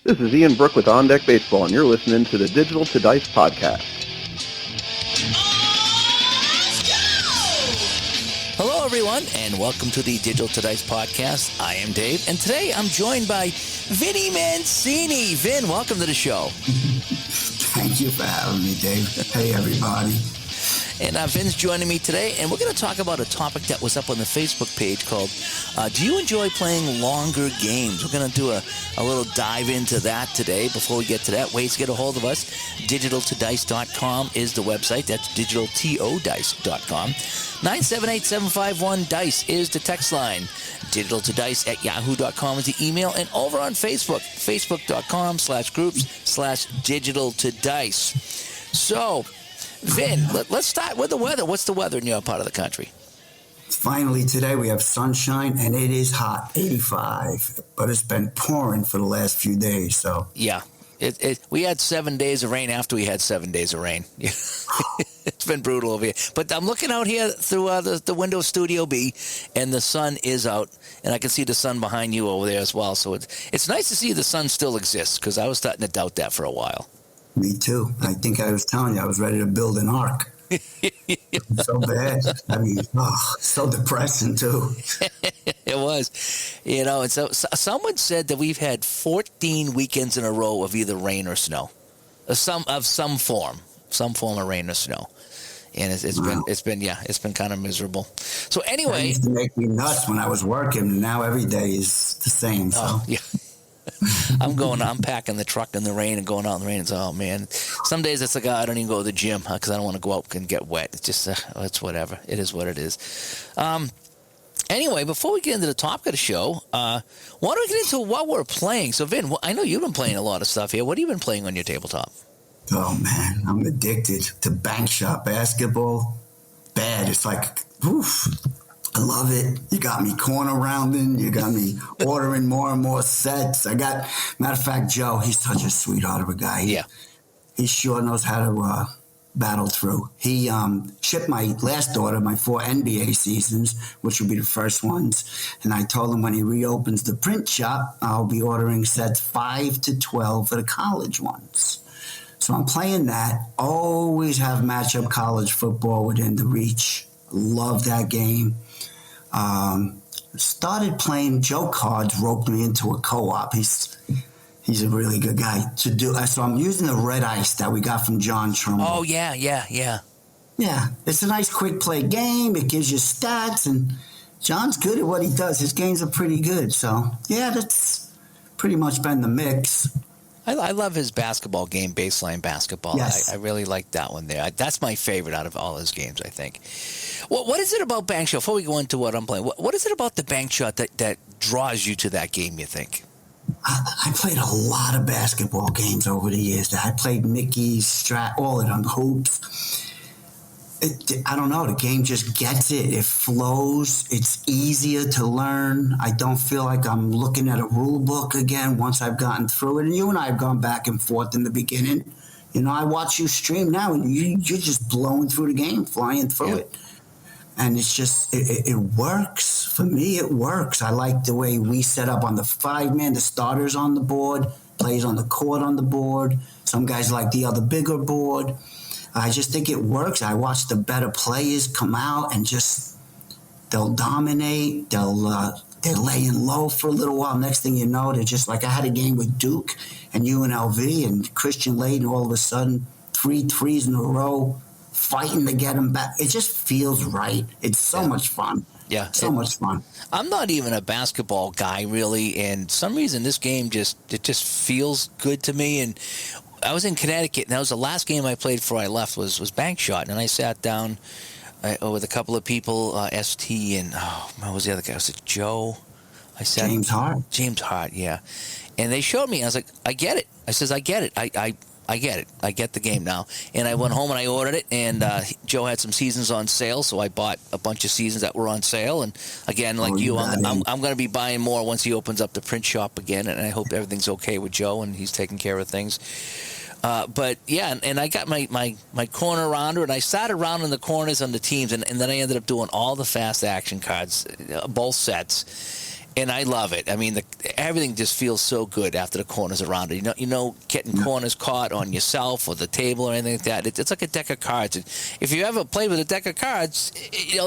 This is Ian Brook with On Deck Baseball, and you're listening to the Digital to Dice podcast. Hello, everyone, and welcome to the Digital to Dice podcast. I am Dave, and today I'm joined by Vinny Mancini. Vin, welcome to the show. Thank you for having me, Dave. Hey, everybody. And Vin's joining me today, and we're going to talk about a topic that was up on the Facebook page called, do you enjoy playing longer games? We're going to do a little dive into that today. Before we get to that, ways to get a hold of us, digitaltodice.com is the website. That's digitaltodice.com. 978-751-DICE is the text line. digitaltodice@yahoo.com is the email. And over on Facebook, facebook.com/groups/digitaltodice. So, Vin, let's start with the weather. What's the weather in your part of the country? Finally, today we have sunshine, and it is hot, 85. But it's been pouring for the last few days, so. Yeah. We had 7 days of rain after we had 7 days of rain. It's been brutal over here. But I'm looking out here through the window of Studio B, and the sun is out, and I can see the sun behind you over there as well. So it's nice to see the sun still exists, because I was starting to doubt that for a while. Me too. I think I was telling you I was ready to build an ark. So bad. I mean, so depressing too. It was. And so someone said that we've had 14 weekends in a row of either rain or snow. Some form of rain or snow. And it's been kind of miserable. So anyway, that used to make me nuts when I was working, and now every day is the same. So. Oh, yeah. I'm packing the truck in the rain and going out in the rain. It's, oh, man. Some days it's like, I don't even go to the gym because I don't want to go out and get wet. It's just, it's whatever. It is what it is. Anyway, before we get into the topic of the show, why don't we get into what we're playing? So, Vin, I know you've been playing a lot of stuff here. What have you been playing on your tabletop? Oh, man, I'm addicted to bank shot basketball. Bad. It's like, oof. I love it. You got me corner rounding. You got me ordering more and more sets. Matter of fact, Joe, he's such a sweetheart of a guy. He sure knows how to battle through. He shipped my last order, my 4 NBA seasons, which will be the first ones. And I told him when he reopens the print shop, I'll be ordering sets 5 to 12 for the college ones. So I'm playing that. Always have matchup college football within the reach. Love that game. Started playing Joe cards, roped me into a co-op. He's a really good guy to do. So I'm using the red ice that we got from John Trumbull. Oh, yeah. Yeah, it's a nice quick play game. It gives you stats, and John's good at what he does. His games are pretty good. So, yeah, that's pretty much been the mix. I love his basketball game, baseline basketball. Yes. I really like that one there. That's my favorite out of all his games, I think. Well, what is it about bank shot? Before we go into what I'm playing, what is it about the bank shot that draws you to that game, you think? I played a lot of basketball games over the years. I played Mickey's, Strat, all of them, hoops. I don't know. The game just gets it. It flows. It's easier to learn. I don't feel like I'm looking at a rule book again once I've gotten through it. And you and I have gone back and forth in the beginning. I watch you stream now, and you're just blowing through the game, flying through it. And it's just, it works. For me, it works. I like the way we set up on the 5-man, the starters on the board, plays on the court on the board. Some guys like the other bigger board. I just think it works. I watch the better players come out and just, they'll dominate. They're laying low for a little while. Next thing you know, they're just like, I had a game with Duke and UNLV and Christian Layden, all of a sudden, 3 threes in a row, fighting to get him back. It just feels right. It's so much fun. Yeah. So much fun. I'm not even a basketball guy, really, and some reason this game just feels good to me. And I was in Connecticut, and that was the last game I played before I left was bank shot, and I sat down with a couple of people, ST, and what was the other guy? Was it Joe? James Hart. James Hart, yeah. And they showed me. I was like, I get it. I says, I get it. I get it. I get the game now. And I went home and I ordered it, and Joe had some seasons on sale, so I bought a bunch of seasons that were on sale. And again, like I'm going to be buying more once he opens up the print shop again, and I hope everything's okay with Joe and he's taking care of things. But yeah, and I got my corner rounder, and I started rounding the corners on the teams, and then I ended up doing all the fast action cards, both sets. And I love it. I mean, everything just feels so good after the corners around it. Getting corners caught on yourself or the table or anything like that. It's like a deck of cards. And if you ever played with a deck of cards,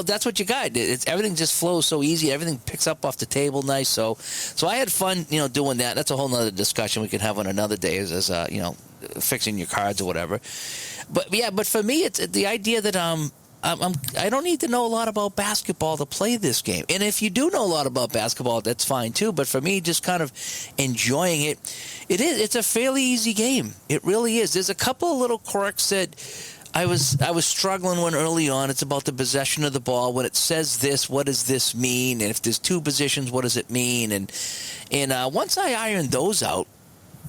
that's what you got. Everything just flows so easy. Everything picks up off the table nice. So I had fun, doing that. That's a whole nother discussion we can have on another day as fixing your cards or whatever. But for me, it's the idea that I don't need to know a lot about basketball to play this game. And if you do know a lot about basketball, that's fine too. But for me, just kind of enjoying it, it's a fairly easy game. It really is. There's a couple of little quirks that I was struggling with early on. It's about the possession of the ball. When it says this, what does this mean? And if there's two positions, what does it mean? And once I ironed those out,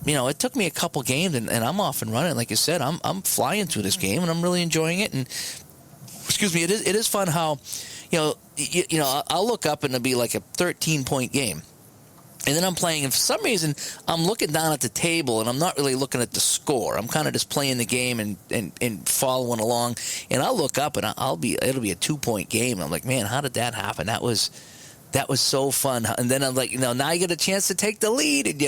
it took me a couple games, and I'm off and running. Like you said, I'm flying through this game, and I'm really enjoying it. And excuse me, it is fun how, I'll look up and it'll be like a 13-point game. And then I'm playing, and for some reason, I'm looking down at the table, and I'm not really looking at the score. I'm kind of just playing the game and following along. And I'll look up, and it'll be a 2-point game. And I'm like, man, how did that happen? That was so fun. And then I'm like, now you get a chance to take the lead, and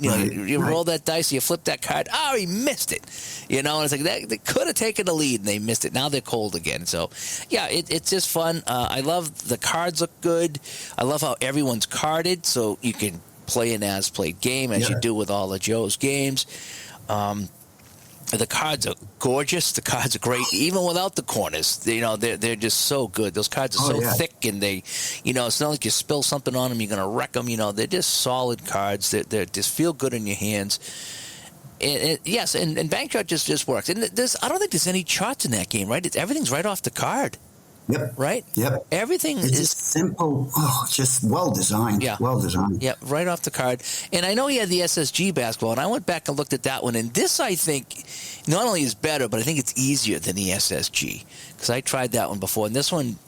you roll that dice, you flip that card. Oh, he missed it. And it's like they could have taken the lead and they missed it. Now they're cold again. So, yeah, it's just fun. I love the cards look good. I love how everyone's carded, so you can play an as-played game as you do with all of Joe's games. The cards are gorgeous. The cards are great, even without the corners. They're just so good. Those cards are thick, and they, it's not like you spill something on them, you're gonna wreck them. They're just solid cards. They just feel good in your hands. Yes, and bank shot just works. And I don't think there's any charts in that game, right? Everything's right off the card. Yep. Right? Yep. Everything it's is simple. Oh, just well designed. Yeah. Well designed. Yeah, right off the card. And I know he had the SSG basketball, and I went back and looked at that one. And this, I think, not only is better, but I think it's easier than the SSG because I tried that one before. And this one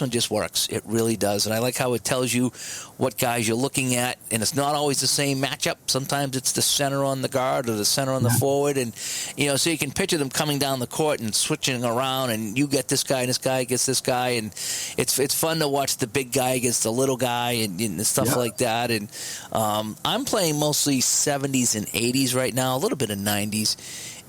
just works. It really does. And I like how it tells you what guys you're looking at. And it's not always the same matchup. Sometimes it's the center on the guard or the center on the forward. And, so you can picture them coming down the court and switching around. And you get this guy and this guy gets this guy. And it's fun to watch the big guy against the little guy and stuff like that. And I'm playing mostly 70s and 80s right now, a little bit of 90s.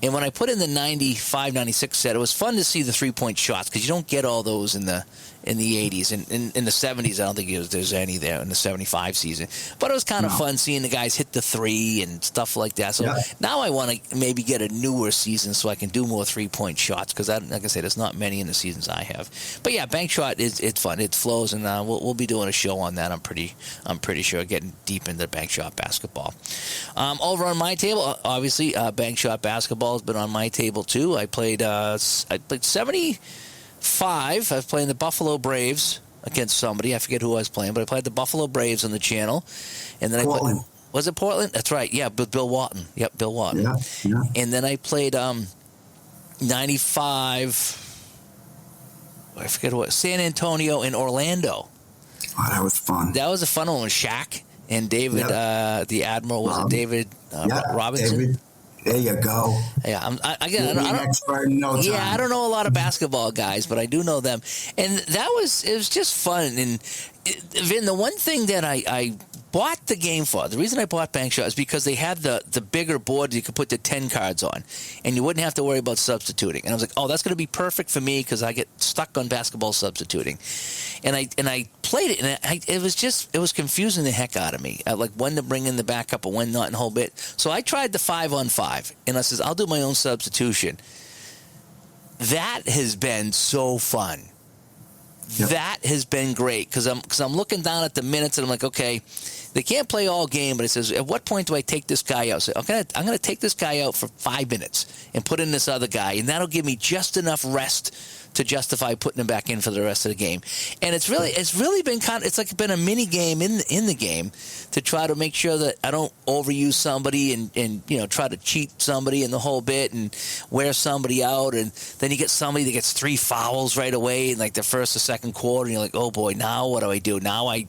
And when I put in the 95, 96 set, it was fun to see the three-point shots because you don't get all those in the 80s. And in the 70s, I don't think there's any there in the 75 season. But it was kind of fun seeing the guys hit the three and stuff like that. So now I want to maybe get a newer season so I can do more three-point shots because, like I said, there's not many in the seasons I have. But, yeah, bank shot, it's fun. It flows, and we'll be doing a show on that, I'm pretty sure, getting deep into bank shot basketball. Over on my table, obviously, bank shot basketball has been on my table too. I played 75. I was playing the Buffalo Braves against somebody. I forget who I was playing, but I played the Buffalo Braves on the channel. And then Portland. Was it Portland? That's right. Yeah, Bill Walton. Yep, Bill Walton. Yeah. And then I played 95. I forget what. San Antonio and Orlando. Oh, that was fun. That was a fun one with Shaq and David, the Admiral. Was it David Robinson? David. There you go. Yeah, I don't know a lot of basketball guys, but I do know them, and it was just fun. And Vin, the one thing that I bought the game for, the reason I bought Bank Shot is because they had the bigger board you could put the 10 cards on, and you wouldn't have to worry about substituting. And I was like, oh, that's going to be perfect for me because I get stuck on basketball substituting. And I played it, and it was confusing the heck out of me, like when to bring in the backup or when not and a whole bit. So I tried the 5-on-5, and I says, I'll do my own substitution. That has been so fun. Yep. That has been great because I'm looking down at the minutes and I'm like, okay, they can't play all game, but it says, at what point do I take this guy out? So, okay, I'm going to take this guy out for 5 minutes and put in this other guy, and that'll give me just enough rest to justify putting him back in for the rest of the game. And it's really been it's like been a mini game in the game to try to make sure that I don't overuse somebody and try to cheat somebody in the whole bit and wear somebody out, and then you get somebody that gets 3 fouls right away in like the first or second quarter, and you're like, oh boy, now what do I do? Now I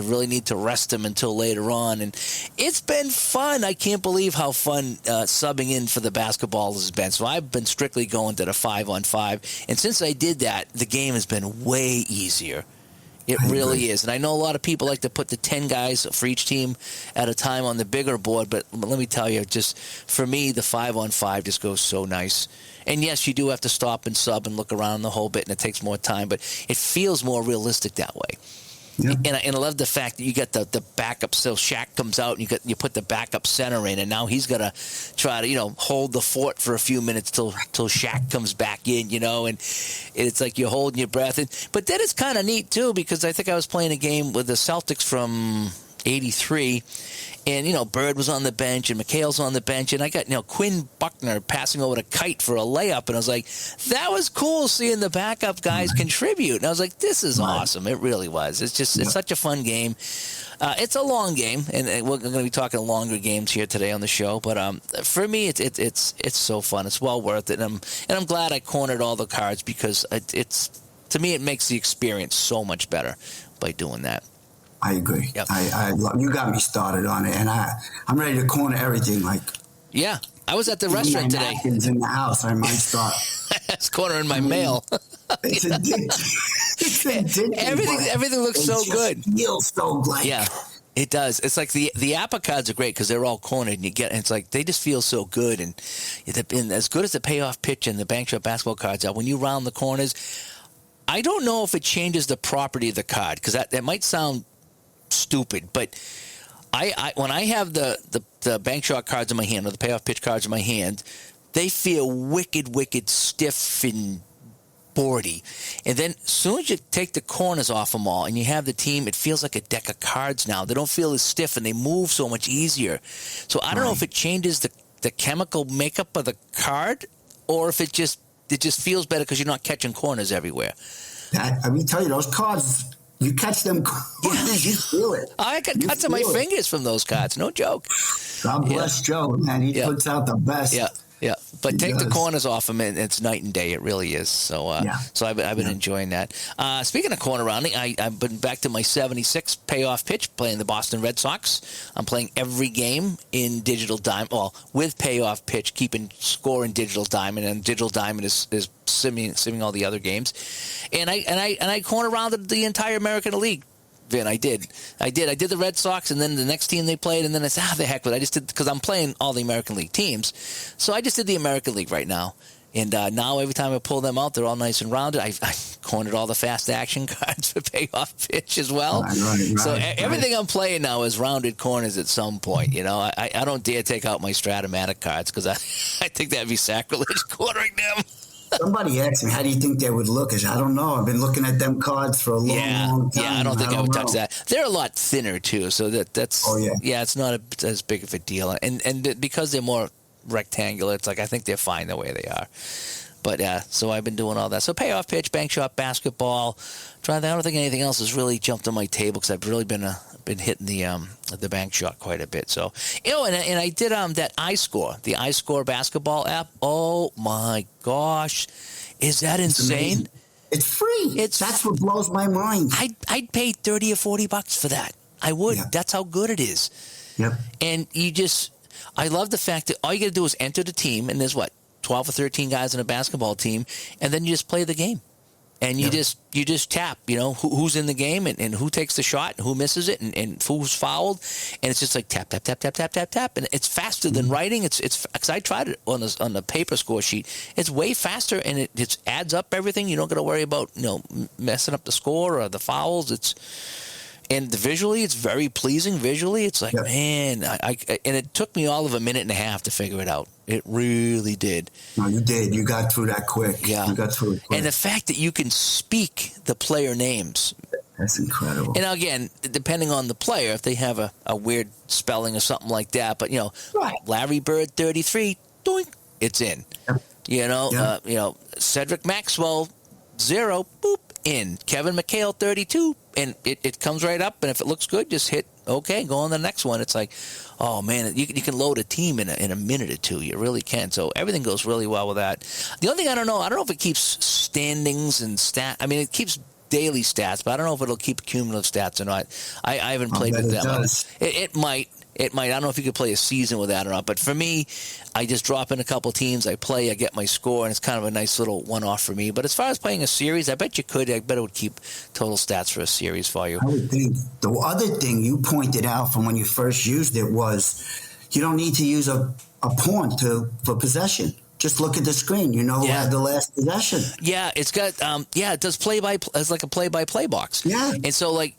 really need to rest him until later on. And it's been fun. I can't believe how fun subbing in for the basketball has been. So I've been strictly going to the 5-on-5, and since I did that, the game has been way easier. It I really agree. is. And I know a lot of people like to put the 10 guys for each team at a time on the bigger board, but let me tell you, just for me, the 5-on-5 just goes so nice. And yes, you do have to stop and sub and look around the whole bit, and it takes more time, but it feels more realistic that way. Yep. And I love the fact that you got the backup. So Shaq comes out, and you put the backup center in, and now he's got to try to hold the fort for a few minutes till Shaq comes back in, and it's like you're holding your breath. But then it's kind of neat too, because I think I was playing a game with the Celtics from '83. And, Bird was on the bench and McHale's on the bench. And I got, Quinn Buckner passing over to Kite for a layup. And I was like, that was cool seeing the backup guys contribute. And I was like, this is awesome. It really was. It's just, it's such a fun game. It's a long game. And we're going to be talking longer games here today on the show. But for me, it's so fun. It's well worth it. And I'm glad I cornered all the cards, because to me, it makes the experience so much better by doing that. I agree. Yep. You got me started on it, and I'm ready to corner everything. Like, yeah, I was at the restaurant today. Napkins in the house, I might start. I was cornering my mail. It's addictive. Everything looks so good. Feels so like. Yeah, it does. It's like the APA cards are great because they're all cornered, and it's like they just feel so good, and as good as the payoff pitch and the bank shot basketball cards are, when you round the corners, I don't know if it changes the property of the card, because that might sound stupid, but I when I have the bank shot cards in my hand, or the payoff pitch cards in my hand, they feel wicked stiff and boardy. And then as soon as you take the corners off them all and you have the team, it feels like a deck of cards now. They don't feel as stiff, and they move so much easier. So I don't know if it changes the chemical makeup of the card, or if it just feels better because you're not catching corners everywhere. I mean, tell you, those cards, you catch them corners, you feel it. I got cuts on my fingers from those cards. No joke. God bless Joe, man. He puts out the best. Yeah. But take the corners off them, and it's night and day. It really is. So so I've been enjoying that. Speaking of corner rounding, I've been back to my 76 payoff pitch, playing the Boston Red Sox. I'm playing every game in Digital Diamond, well, with payoff pitch, keeping score in Digital Diamond, and Digital Diamond is simming all the other games. And I corner rounded the entire American League. Vin, I did the Red Sox, and then the next team they played, and then I said, the heck with it. I just did, because I'm playing all the American League teams, so I just did the American League right now. And now every time I pull them out, they're all nice and rounded. I cornered all the fast action cards for payoff pitch as well. Right, so everything I'm playing now is rounded corners at some point. I don't dare take out my Stratomatic cards, because I think that'd be sacrilege cornering them. Somebody asked me, how do you think they would look? I don't know. I've been looking at them cards for a long time. Yeah, I don't think I would touch that. They're a lot thinner, too, so that's... Oh, yeah. Yeah, it's not as big of a deal. And because they're more rectangular, it's like I think they're fine the way they are. But, so I've been doing all that. So payoff pitch, bank shot, basketball. I don't think anything else has really jumped on my table, because I've really been hitting the bank shot quite a bit. So, and I did that the iScore basketball app. Oh my gosh, is that insane? It's free. That's what blows my mind. I'd pay $30 or $40 for that. I would. Yeah. That's how good it is. Yep. And I love the fact that all you got to do is enter the team, and there's 12 or 13 guys in a basketball team, and then you just play the game. And you just tap, who's in the game, and who takes the shot, and who misses it, and who's fouled, and it's just like tap, tap, tap, tap, tap, tap, tap, and it's faster than writing. It's because I tried it on the paper score sheet. It's way faster, and it adds up everything. You don't got to worry about messing up the score or the fouls. And visually, it's very pleasing. Visually, it's like, man, and it took me all of a minute and a half to figure it out. It really did. No, you did. You got through that quick. Yeah. You got through it quick. And the fact that you can speak the player names. That's incredible. And again, depending on the player, if they have a weird spelling or something like that, but, Larry Bird, 33, doink, it's in. Yep. Cedric Maxwell, 0, boop, in. Kevin McHale, 32, and it comes right up, and if it looks good, just hit okay, go on the next one. It's like, oh man, you can load a team in a minute or two. You really can. So everything goes really well with that. The only thing I don't know if it keeps standings and stat. I mean, it keeps daily stats, but I don't know if it'll keep cumulative stats or not. I haven't played with that one. It might. It might. I don't know if you could play a season with that or not. But for me, I just drop in a couple teams. I play. I get my score, and it's kind of a nice little one-off for me. But as far as playing a series, I bet you could. I bet it would keep total stats for a series for you. I would think. The other thing you pointed out from when you first used it was you don't need to use a pawn for possession. Just look at the screen. You know who had the last possession. Yeah, it's got. It does it's like a play-by-play box. Yeah, and so like.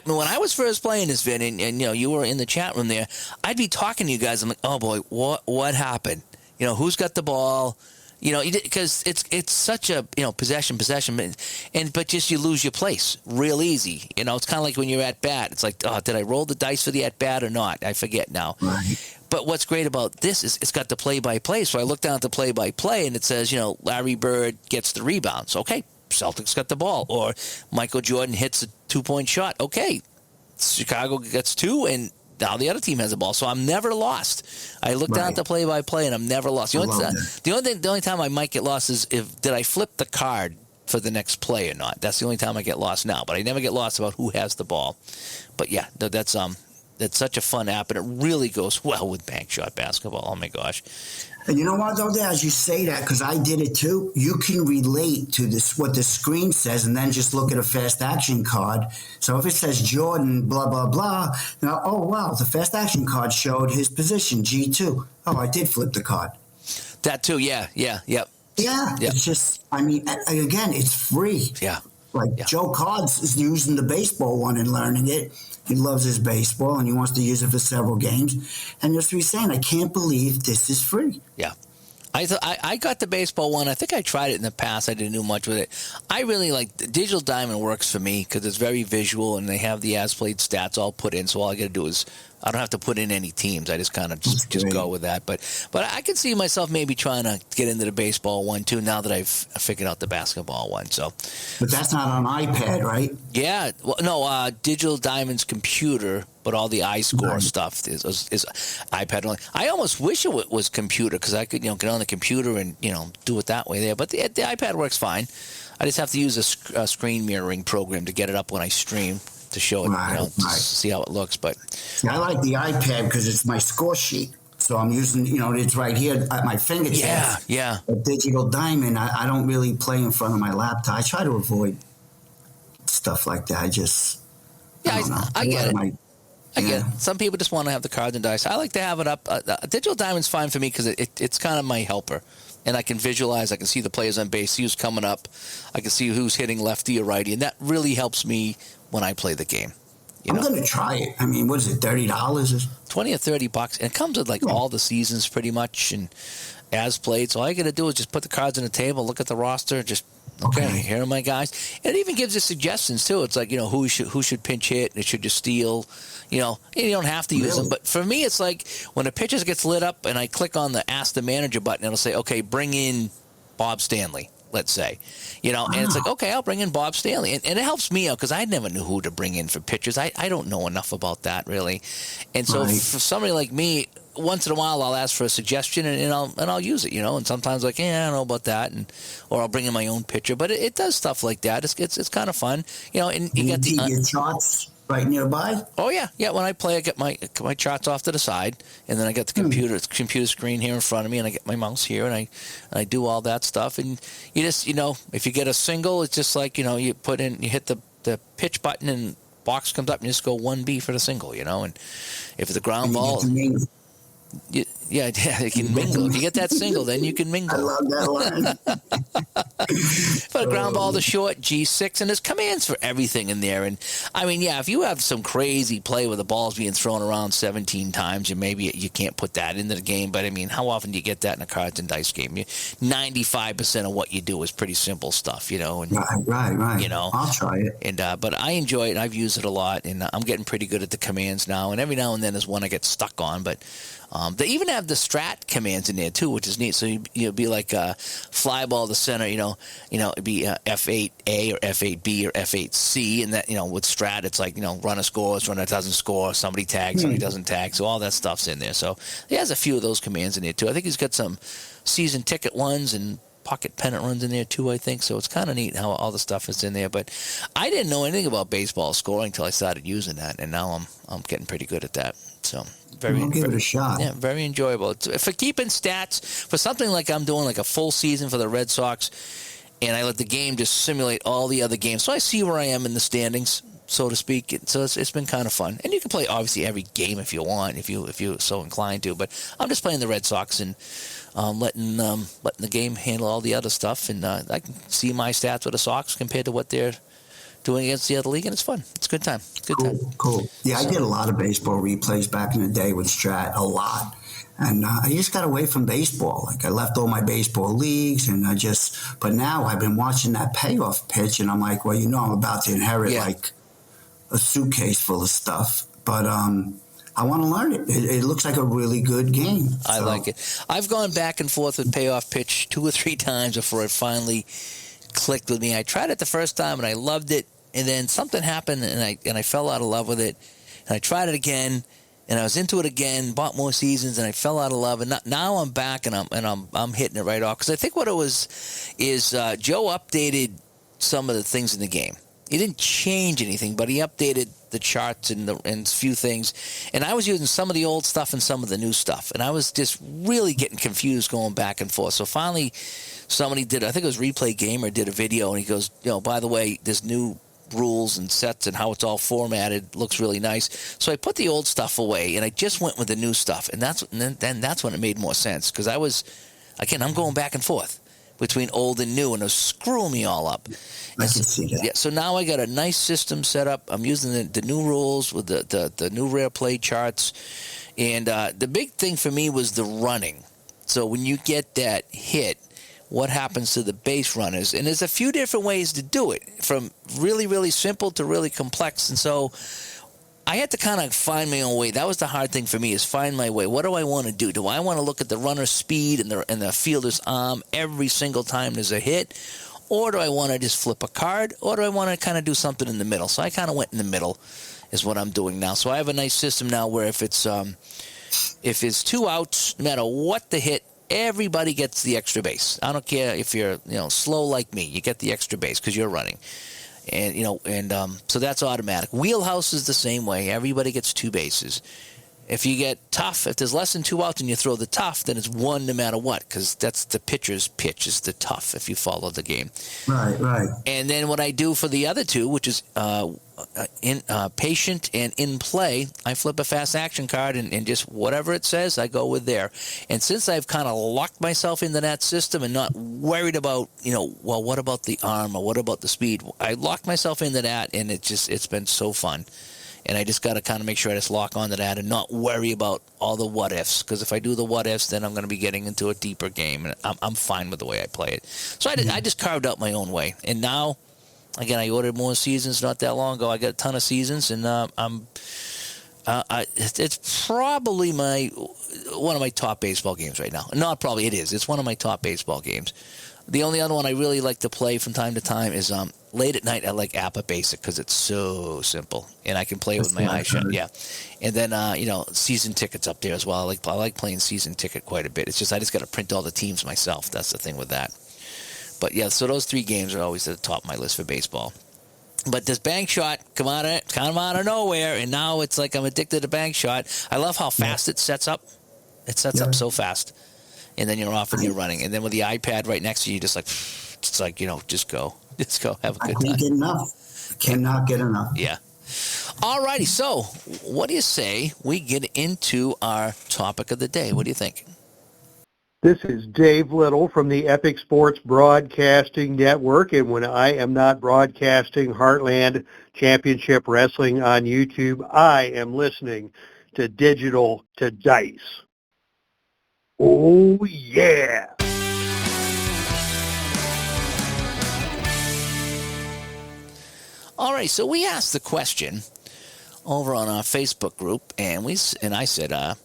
When I was first playing this, Vin, and you were in the chat room there, I'd be talking to you guys. I'm like, oh boy, what happened? Who's got the ball? Because it's such a possession, but just you lose your place real easy. It's kind of like when you're at bat. It's like, oh, did I roll the dice for the at bat or not? I forget now. Right. But what's great about this is it's got the play-by-play. So I look down at the play-by-play, and it says, Larry Bird gets the rebounds. Okay. Celtics got the ball, or Michael Jordan hits a 2-point shot. Okay, Chicago gets 2, and now the other team has the ball. So I'm never lost. I look down at the play-by-play, and I'm never lost. The only time I might get lost is did I flip the card for the next play or not. That's the only time I get lost now. But I never get lost about who has the ball. But yeah, that's such a fun app, and it really goes well with bank shot basketball. Oh my gosh. And you know what, though, as you say that, because I did it too, you can relate to what the screen says and then just look at a fast action card. So if it says Jordan, blah, blah, blah, now, oh, wow, the fast action card showed his position, G2. Oh, I did flip the card. That too, yeah. Yeah, it's just, again, it's free. Yeah. Joe Cards is using the baseball one and learning it. He loves his baseball, and he wants to use it for several games. And just he's saying, I can't believe this is free. Yeah. I got the baseball one. I think I tried it in the past. I didn't do much with it. I really like Digital Diamond works for me because it's very visual, and they have the as-played stats all put in. So all I got to do is I don't have to put in any teams. I just kind of just go with that. But I can see myself maybe trying to get into the baseball one too now that I've figured out the basketball one. So, but that's not on iPad, right? Yeah. Well, no. Digital Diamond's computer, but all the iScore stuff is iPad only. I almost wish it was computer because I could get on the computer and do it that way there. But the iPad works fine. I just have to use a screen mirroring program to get it up when I stream. To show it, to see how it looks. But I like the iPad because it's my score sheet. So I'm using, it's right here at my fingertips. Yeah. A Digital Diamond, I don't really play in front of my laptop. I try to avoid stuff like that. I just, I get it. I get it. Some people just want to have the cards and dice. I like to have it up. Digital Diamond's fine for me because it's kind of my helper. And I can visualize. I can see the players on base, see who's coming up. I can see who's hitting lefty or righty. And that really helps me when I play the game. I'm going to try it. I mean, what is it, $30? $20 or $30. And it comes with all the seasons pretty much and as played. So all I got to do is just put the cards on the table, look at the roster, just okay, here are my guys. And it even gives you suggestions too. It's like, who should pinch hit, and should you steal, and you don't have to use them. But for me, it's like when a pitcher gets lit up and I click on the Ask the Manager button, it'll say, okay, bring in Bob Stanley, let's say, and it's like, okay, I'll bring in Bob Stanley. And it helps me out because I never knew who to bring in for pitchers. I don't know enough about that really. And so for somebody like me, once in a while I'll ask for a suggestion and I'll use it, and sometimes I don't know about that, or I'll bring in my own pitcher. But it does stuff like that. It's kind of fun, and you got your charts right nearby. Oh yeah. When I play, I get my charts off to the side, and then I got the computer screen here in front of me, and I get my mouse here, and I do all that stuff. And you just if you get a single, it's just like you hit the pitch button and box comes up and you just go 1B for the single, and if it's a ground ball. Yeah, you can mingle. If you get that single, then you can mingle. I love that line. Put a ground ball to short, G6, and there's commands for everything in there. And, if you have some crazy play where the ball's being thrown around 17 times, and maybe you can't put that into the game, but, how often do you get that in a cards and dice game? 95% of what you do is pretty simple stuff, And, right. I'll try it. And but I enjoy it, and I've used it a lot, and I'm getting pretty good at the commands now. And every now and then there's one I get stuck on, but they even have the strat commands in there too, which is neat. So you'd be like fly ball to center, it'd be F8A or F8B or F8C, and that with strat it's like runner scores, runner doesn't score, somebody tags, somebody doesn't tag, so all that stuff's in there. So he has a few of those commands in there too. I think he's got some season ticket ones and pocket pennant runs in there too, I think. So it's kind of neat how all the stuff is in there. But I didn't know anything about baseball scoring until I started using that, and now I'm getting pretty good at that. So I'll give it a shot. Yeah, very enjoyable. For keeping stats, for something like I'm doing, like a full season for the Red Sox, and I let the game just simulate all the other games, so I see where I am in the standings, so to speak. So it's been kind of fun. And you can play, obviously, every game if you want, if you're so inclined to. But I'm just playing the Red Sox and letting the game handle all the other stuff. And I can see my stats with the Sox compared to what they're doing against the other league, and it's fun. It's a good time. Cool. Yeah, I did a lot of baseball replays back in the day with Strat, a lot. And I just got away from baseball. Like, I left all my baseball leagues, and but now I've been watching that payoff pitch, and I'm like, well, I'm about to inherit like a suitcase full of stuff. But I want to learn it. It looks like a really good game. I like it. I've gone back and forth with payoff pitch 2 or 3 times before it finally clicked with me. I tried it the first time and I loved it, and then something happened and I fell out of love with it, and I tried it again and I was into it again, bought more seasons, and I fell out of love, and now I'm back and I'm hitting it right off, because I think what it was is Joe updated some of the things in the game. He didn't change anything, but he updated the charts and a few things, and I was using some of the old stuff and some of the new stuff, and I was just really getting confused going back and forth. So finally somebody did, I think it was Replay Gamer, did a video, and he goes, by the way, this new rules and sets and how it's all formatted looks really nice. So I put the old stuff away and I just went with the new stuff, and that's when it made more sense, because I'm going back and forth between old and new, and it was screwing me all up. I can see that. Yeah, so now I got a nice system set up. I'm using the new rules with the new rare play charts, and the big thing for me was the running. So when you get that hit, what happens to the base runners? And there's a few different ways to do it, from really, really simple to really complex. And so I had to kind of find my own way. That was the hard thing for me, is find my way. What do I want to do? Do I want to look at the runner's speed and the fielder's arm every single time there's a hit? Or do I want to just flip a card? Or do I want to kind of do something in the middle? So I kind of went in the middle is what I'm doing now. So I have a nice system now where if it's 2 outs, no matter what the hit, everybody gets the extra base. I don't care if you're slow like me. You get the extra base because you're running. And so that's automatic. Wheelhouse is the same way. Everybody gets 2 bases. If you get tough, if there's less than 2 outs and you throw the tough, then it's 1 no matter what, because that's the pitcher's pitch, is the tough, if you follow the game. Right. And then what I do for the other 2, which is patient and in play, I flip a fast action card and just whatever it says, I go with there. And since I've kind of locked myself into that system and not worried about, well, what about the arm or what about the speed? I locked myself into that, and it's been so fun. And I just got to kind of make sure I just lock onto that and not worry about all the what-ifs. Because if I do the what-ifs, then I'm going to be getting into a deeper game. And I'm fine with the way I play it. So I just carved out my own way. And now, again, I ordered more seasons not that long ago. I got a ton of seasons. And it's probably one of my top baseball games right now. Not probably, it is. It's one of my top baseball games. The only other one I really like to play from time to time is late at night. I like APA Basic because it's so simple, and I can play it with my eyes shut. Yeah, and then season tickets up there as well. I like playing season ticket quite a bit. It's just I just got to print all the teams myself. That's the thing with that. But yeah, so those 3 games are always at the top of my list for baseball. But this bank shot come out of nowhere, and now it's like I'm addicted to bank shot. I love how fast it sets up. It sets up so fast. And then you're off and you're running. And then with the iPad right next to you, just just go. Just go. Have a good time. I can't get enough. Cannot get enough. Yeah. All righty. So what do you say we get into our topic of the day? What do you think? This is Dave Little from the Epic Sports Broadcasting Network. And when I am not broadcasting Heartland Championship Wrestling on YouTube, I am listening to Digital to Dice. Oh, yeah. All right, so we asked the question over on our Facebook group, and I said,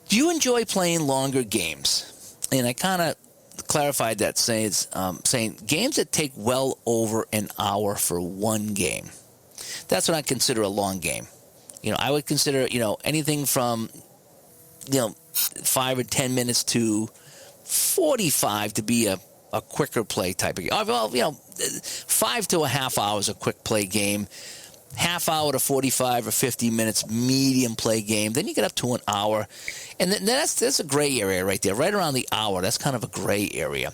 do you enjoy playing longer games? And I kind of clarified that, saying games that take well over an hour for one game. That's what I consider a long game. I would consider, anything from, 5 or 10 minutes to 45 to be a a quicker play type of game. Well, 5 to a half hours a quick play game. Half hour to 45 or 50 minutes medium play game. Then you get up to an hour. And then that's a gray area right there. Right around the hour, that's kind of a gray area.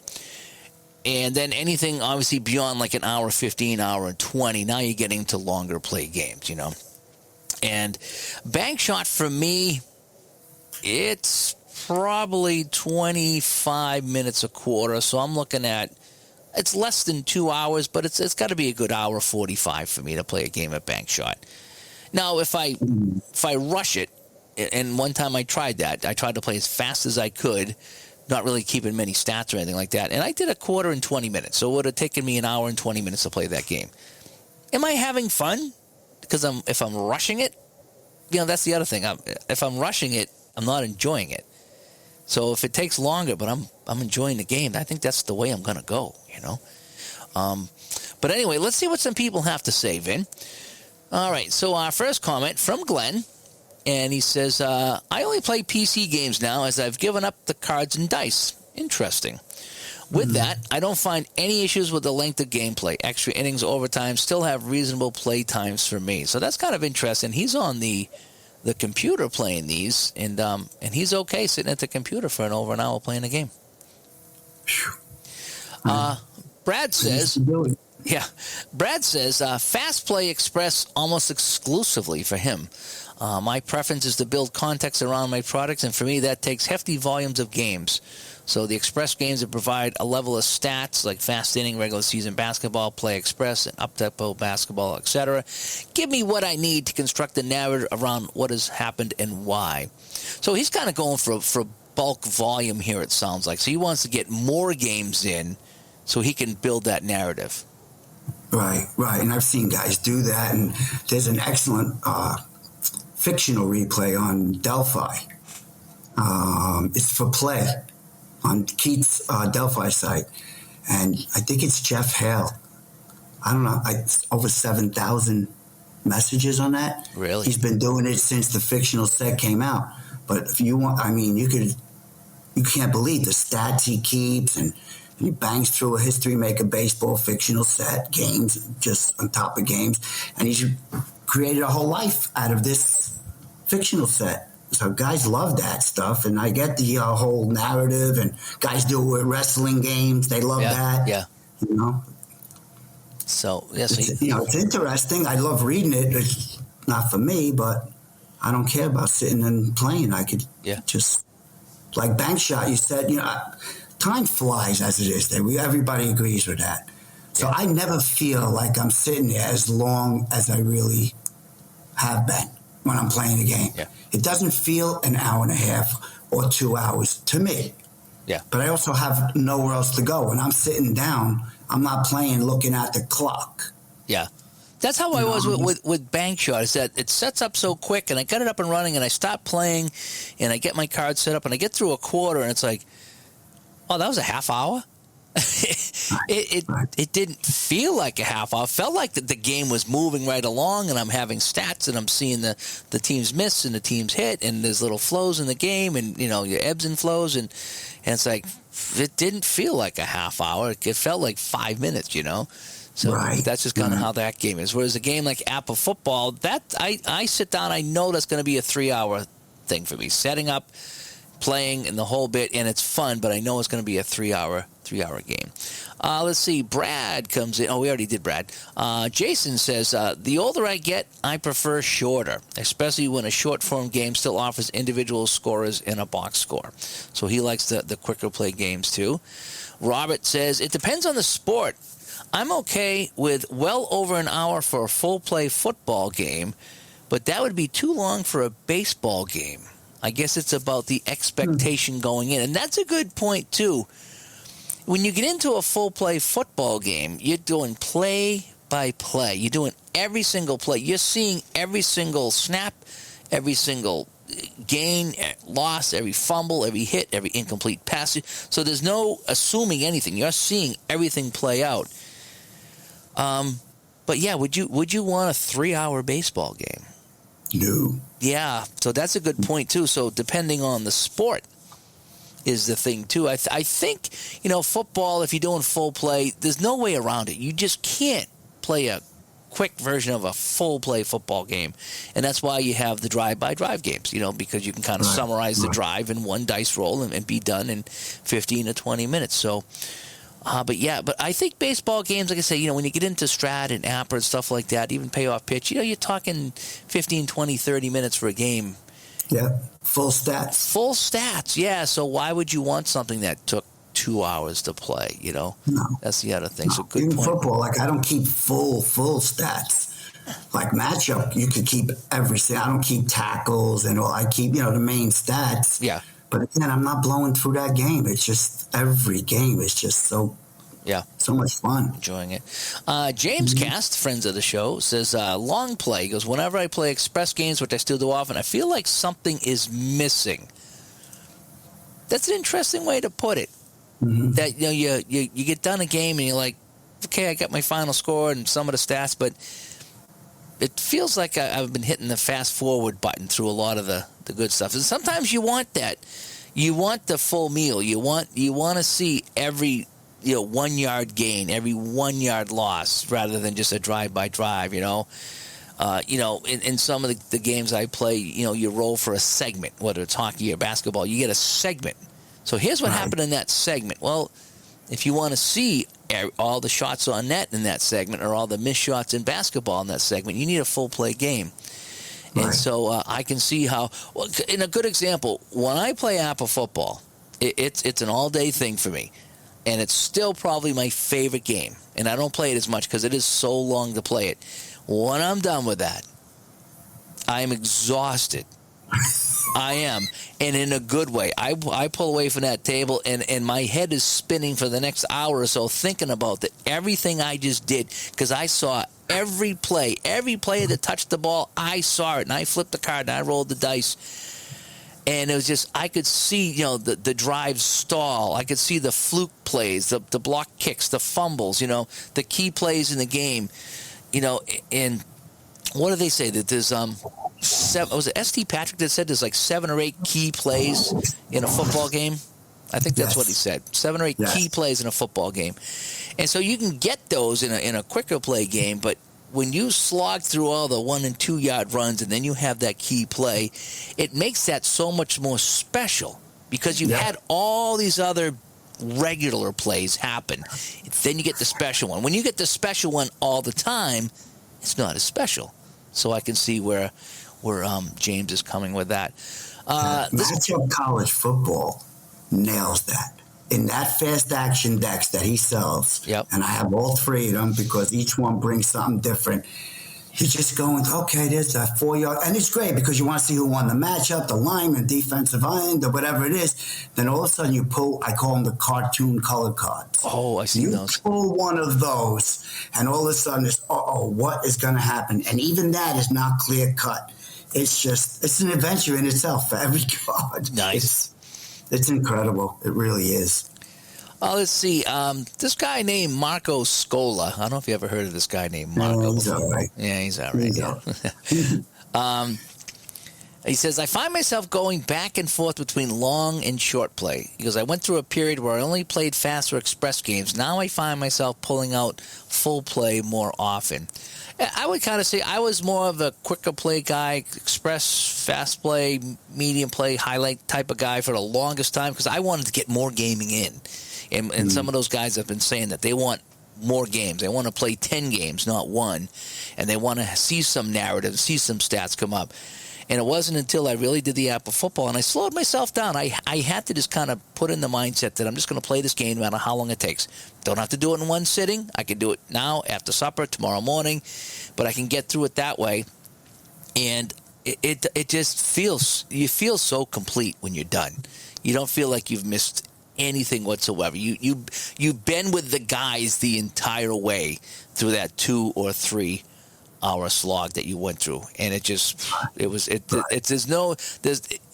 And then anything obviously beyond like an hour 15, hour and 20, now you're getting to longer play games, And bank shot for me, it's probably 25 minutes a quarter. So I'm looking at, it's less than 2 hours, but it's got to be a good hour 45 for me to play a game at bank shot. Now, if I rush it, and one time I tried that, I tried to play as fast as I could, not really keeping many stats or anything like that, and I did a quarter in 20 minutes, so it would have taken me an hour and 20 minutes to play that game. Am I having fun? Because if I'm rushing it, that's the other thing. If I'm rushing it, I'm not enjoying it. So if it takes longer, but I'm enjoying the game, I think that's the way I'm going to go, But anyway, let's see what some people have to say, Vin. All right, so our first comment from Glenn, and he says, I only play PC games now as I've given up the cards and dice. Interesting. With that, I don't find any issues with the length of gameplay. Extra innings, overtime, still have reasonable play times for me. So that's kind of interesting. He's on the computer playing these, and he's okay sitting at the computer for over an hour playing a game. Brad says, Fast Play Express almost exclusively for him. My preference is to build context around my products, and for me that takes hefty volumes of games. So the Express games that provide a level of stats like fast inning, regular season basketball, Play Express, and up-tempo basketball, etc. give me what I need to construct the narrative around what has happened and why. So he's kind of going for bulk volume here, it sounds like. So he wants to get more games in so he can build that narrative. Right. And I've seen guys do that, and there's an excellent fictional replay on Delphi. It's for Play on Keith's Delphi site, and I think it's Jeff Hale. I don't know, over 7,000 messages on that. Really? He's been doing it since the fictional set came out. But if you want, you can't believe the stats he keeps, and he bangs through a history maker baseball fictional set, games just on top of games, and he's created a whole life out of this fictional set. So guys love that stuff, and I get the whole narrative, and guys do it with wrestling games. They love that. Yeah. So, yes. It's interesting. I love reading it. It's not for me, but I don't care about sitting and playing. I could just, like bank shot, you said, time flies as it is. Everybody agrees with that. So I never feel like I'm sitting there as long as I really have been when I'm playing a game. Yeah. It doesn't feel an hour and a half or 2 hours to me. Yeah. But I also have nowhere else to go. When I'm sitting down, I'm not playing looking at the clock. Yeah. That's how I was with bank shot, is that it sets up so quick, and I get it up and running, and I stop playing, and I get my card set up, and I get through a quarter, and it's like, oh, that was a half hour? It didn't feel like a half hour. It felt like the game was moving right along, and I'm having stats, and I'm seeing the teams miss and the teams hit, and there's little flows in the game, and your ebbs and flows, and it's like it didn't feel like a half hour. It felt like 5 minutes, So that's just kind of how that game is. Whereas a game like Apple Football, that I sit down, I know that's going to be a 3 hour thing for me, setting up, playing, and the whole bit, and it's fun, but I know it's going to be a 3 hour game. Let's see. Brad comes in. Oh, we already did Brad. Jason says, the older I get, I prefer shorter, especially when a short-form game still offers individual scorers and a box score. So he likes the quicker play games, too. Robert says, it depends on the sport. I'm okay with well over an hour for a full-play football game, but that would be too long for a baseball game. I guess it's about the expectation going in. And that's a good point, too. When you get into a full-play football game, you're doing play by play. You're doing every single play. You're seeing every single snap, every single gain, loss, every fumble, every hit, every incomplete pass. So there's no assuming anything. You're seeing everything play out. But, yeah, would you want a 3-hour baseball game? No. Yeah, so that's a good point, too. So depending on the sport, is the thing too. I think, football, if you're doing full play, there's no way around it. You just can't play a quick version of a full play football game, and that's why you have the drive-by-drive games, because you can kind of summarize the drive in one dice roll and be done in 15 to 20 minutes. So, but I think baseball games, like I say, when you get into Strat and Apper and stuff like that, even payoff pitch, you're talking 15, 20, 30 minutes for a game. Yeah, full stats. Full stats, yeah. So why would you want something that took 2 hours to play? No. That's the other thing. No. So good Even point. football, I don't keep full stats. Like matchup, you could keep everything. I don't keep tackles and all. I keep the main stats. Yeah. But again, I'm not blowing through that game. It's just every game is just so much fun. Enjoying it. James Cast, friends of the show, says, long play. He goes, whenever I play express games, which I still do often, I feel like something is missing. That's an interesting way to put it. Mm-hmm. That, you get done a game and you're like, okay, I got my final score and some of the stats, but it feels like I've been hitting the fast forward button through a lot of the good stuff. And sometimes you want that. You want the full meal. You want to see every 1 yard gain, every 1 yard loss, rather than just a drive-by-drive, in some of the games I play, you roll for a segment, whether it's hockey or basketball, you get a segment. So here's what happened in that segment. Well, if you want to see all the shots on net in that segment or all the missed shots in basketball in that segment, you need a full play game. Right. And so I can see how, in a good example, when I play Apple football, it's an all-day thing for me. And it's still probably my favorite game. And I don't play it as much because it is so long to play it. When I'm done with that, I am exhausted. I am. And in a good way. I pull away from that table, and my head is spinning for the next hour or so thinking about everything I just did, because I saw every play that touched the ball, I saw it. And I flipped the card, and I rolled the dice. And it was just, I could see, the drive stall. I could see the fluke plays, the block kicks, the fumbles, the key plays in the game. And what do they say? That there's, was it St. Patrick that said there's like 7 or 8 key plays in a football game? I think that's what he said. 7 or 8 key plays in a football game. And so you can get those in a quicker play game, but when you slog through all the 1 and 2 yard runs and then you have that key play, it makes that so much more special because you've had all these other regular plays happen. Then you get the special one. When you get the special one all the time, it's not as special. So I can see where James is coming with that. Matchup college football nails that. In that fast action decks that he sells, and I have all 3 of them because each one brings something different. He's just going, okay, there's a 4 yard, and it's great because you want to see who won the matchup, the lineman, defensive end, or whatever it is. Then all of a sudden you pull, I call them the cartoon color cards. Oh, I see those. You pull one of those, and all of a sudden it's, what is going to happen? And even that is not clear cut. It's an adventure in itself for every card. Nice. It's incredible. It really is. Let's see. This guy named Marco Scola. I don't know if you ever heard of this guy named Marco. He's all right. Yeah, he's all right. He says, I find myself going back and forth between long and short play. He goes, I went through a period where I only played fast or express games. Now I find myself pulling out full play more often. I would kind of say I was more of a quicker play guy, express, fast play, medium play, highlight type of guy for the longest time because I wanted to get more gaming in. And some of those guys have been saying that they want more games. They want to play 10 games, not 1. And they want to see some narrative, see some stats come up. And it wasn't until I really did the Apple football and I slowed myself down. I had to just kind of put in the mindset that I'm just going to play this game no matter how long it takes. Don't have to do it in one sitting. I can do it now, after supper, tomorrow morning. But I can get through it that way. And it just feels, you feel so complete when you're done. You don't feel like you've missed anything whatsoever. You've been with the guys the entire way through that 2 or 3 hour slog that you went through, and there's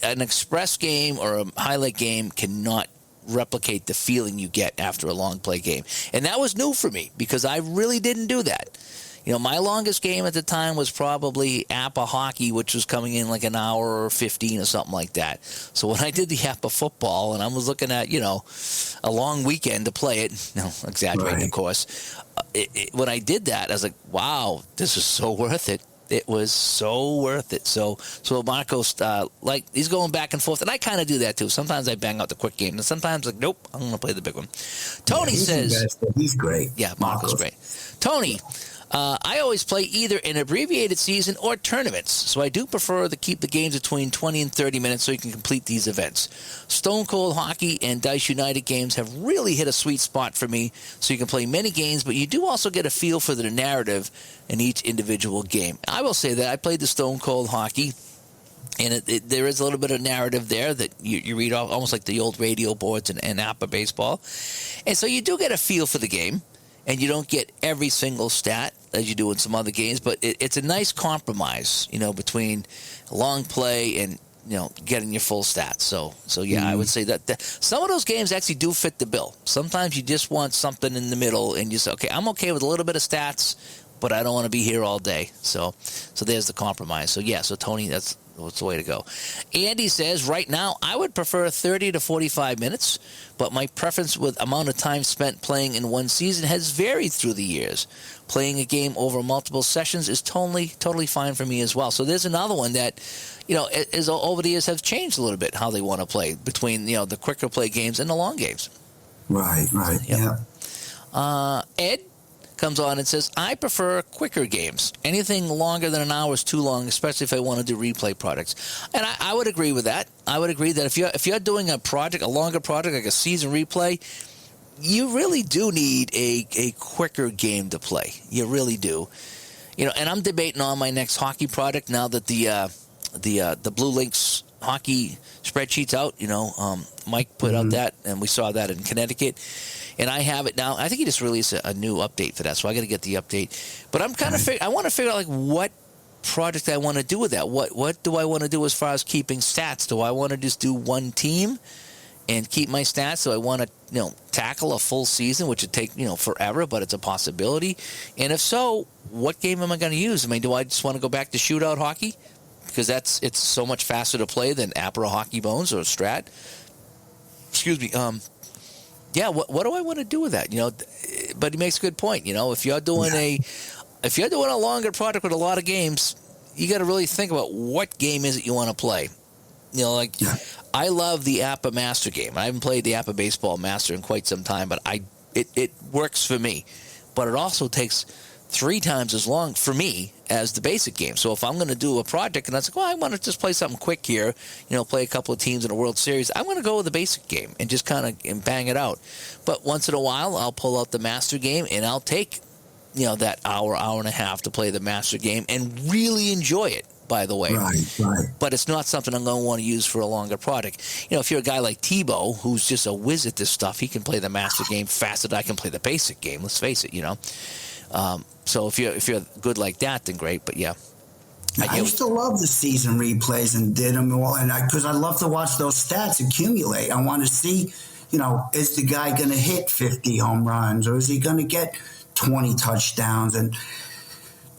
an express game or a highlight game cannot replicate the feeling you get after a long play game. And that was new for me because I really didn't do that. My longest game at the time was probably APA hockey, which was coming in like an hour or 15 or something like that. So when I did the APA football, and I was looking at, a long weekend to play it, exaggerating, of course, when I did that, I was like, wow, this is so worth it. It was so worth it. So Marco's, he's going back and forth, and I kind of do that too. Sometimes I bang out the quick game, and sometimes nope, I'm going to play the big one. Tony says, he's great. Yeah, Marco's great. Tony, I always play either an abbreviated season or tournaments, so I do prefer to keep the games between 20 and 30 minutes so you can complete these events. Stone Cold Hockey and Dice United games have really hit a sweet spot for me, so you can play many games, but you do also get a feel for the narrative in each individual game. I will say that I played the Stone Cold Hockey, and there is a little bit of narrative there that you read off, almost like the old radio boards and APA baseball. And so you do get a feel for the game. And you don't get every single stat as you do in some other games, but it's a nice compromise, between long play and getting your full stats. So yeah, I would say that some of those games actually do fit the bill. Sometimes you just want something in the middle, and you say, okay, I'm okay with a little bit of stats, but I don't want to be here all day. So there's the compromise. So yeah, so Tony, that's the way to go. Andy says, right now, I would prefer 30 to 45 minutes, but my preference with amount of time spent playing in one season has varied through the years. Playing a game over multiple sessions is totally fine for me as well. So there's another one that, is over the years have changed a little bit how they want to play between, the quicker play games and the long games. Right, Yep. Yeah. Ed comes on and says, I prefer quicker games. Anything longer than an hour is too long, especially if I want to do replay products. And I would agree with that. I would agree that if you're doing a longer project, like a season replay, you really do need a quicker game to play. You really do. And I'm debating on my next hockey product now that the Blue Links hockey spreadsheet's out. Mike put out that, and we saw that in Connecticut. And I have it now. I think he just released a new update for that, so I got to get the update. But I'm kind of I want to figure out what project I want to do with that. What do I want to do as far as keeping stats? Do I want to just do one team and keep my stats? Do I want to tackle a full season, which would take forever, but it's a possibility? And if so, what game am I going to use? I mean, do I just want to go back to shootout hockey because it's so much faster to play than APRA Hockey Bones or Strat? Excuse me. Yeah, what do I want to do with that? But he makes a good point. If you're doing a longer product with a lot of games, you got to really think about what game is it you want to play. I love the APA Master game. I haven't played the APA Baseball Master in quite some time, but it works for me. But it also takes 3 times as long for me as the basic game. So if I'm going to do a project and I was like, well, I want to just play something quick here, play a couple of teams in a World Series, I'm going to go with the basic game and just kind of bang it out. But once in a while, I'll pull out the Master game and I'll take, that hour and a half to play the Master game and really enjoy it, by the way. Right. But it's not something I'm going to want to use for a longer product. If you're a guy like Tebow, who's just a whiz at this stuff, he can play the Master game faster than I can play the basic game. Let's face it, So if you're good like that, then great. But yeah, I used to love the season replays and did them all, and because I love to watch those stats accumulate. I want to see, is the guy going to hit 50 home runs or is he going to get 20 touchdowns? And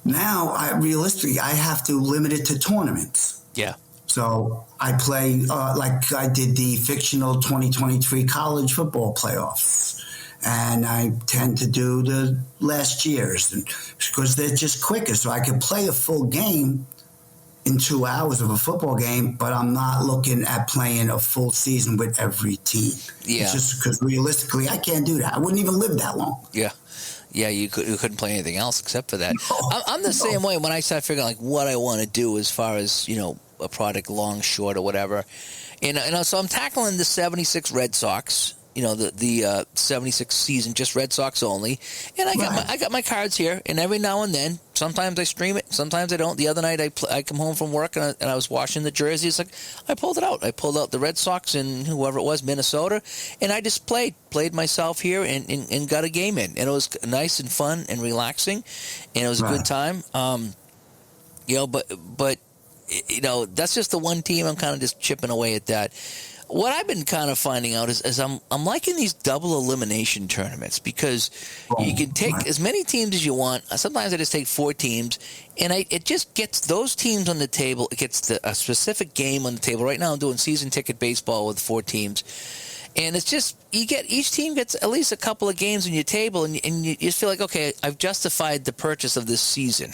now, realistically, I have to limit it to tournaments. Yeah. So I play like I did the fictional 2023 college football playoffs. And I tend to do the last year's because they're just quicker. So I can play a full game in 2 hours of a football game, but I'm not looking at playing a full season with every team. Yeah. It's just because realistically, I can't do that. I wouldn't even live that long. Yeah. Yeah, you couldn't play anything else except for that. I'm the same way when I start figuring what I want to do as far as, a product long, short, or whatever. And so I'm tackling the 76 Red Sox. The 76 season, just Red Sox only. And I got my cards here, and every now and then, sometimes I stream it, sometimes I don't. The other night, I come home from work, and I was washing the jerseys. I pulled it out. I pulled out the Red Sox and whoever it was, Minnesota, and I just played myself here and got a game in. And it was nice and fun and relaxing, and it was a good time. But that's just the one team. I'm kind of just chipping away at that. What I've been kind of finding out is I'm liking these double elimination tournaments because you can take as many teams as you want. Sometimes I just take 4 teams, and it just gets those teams on the table. It gets a specific game on the table. Right now I'm doing season ticket baseball with 4 teams. And it's just, each team gets at least a couple of games on your table, and you just feel like, okay, I've justified the purchase of this season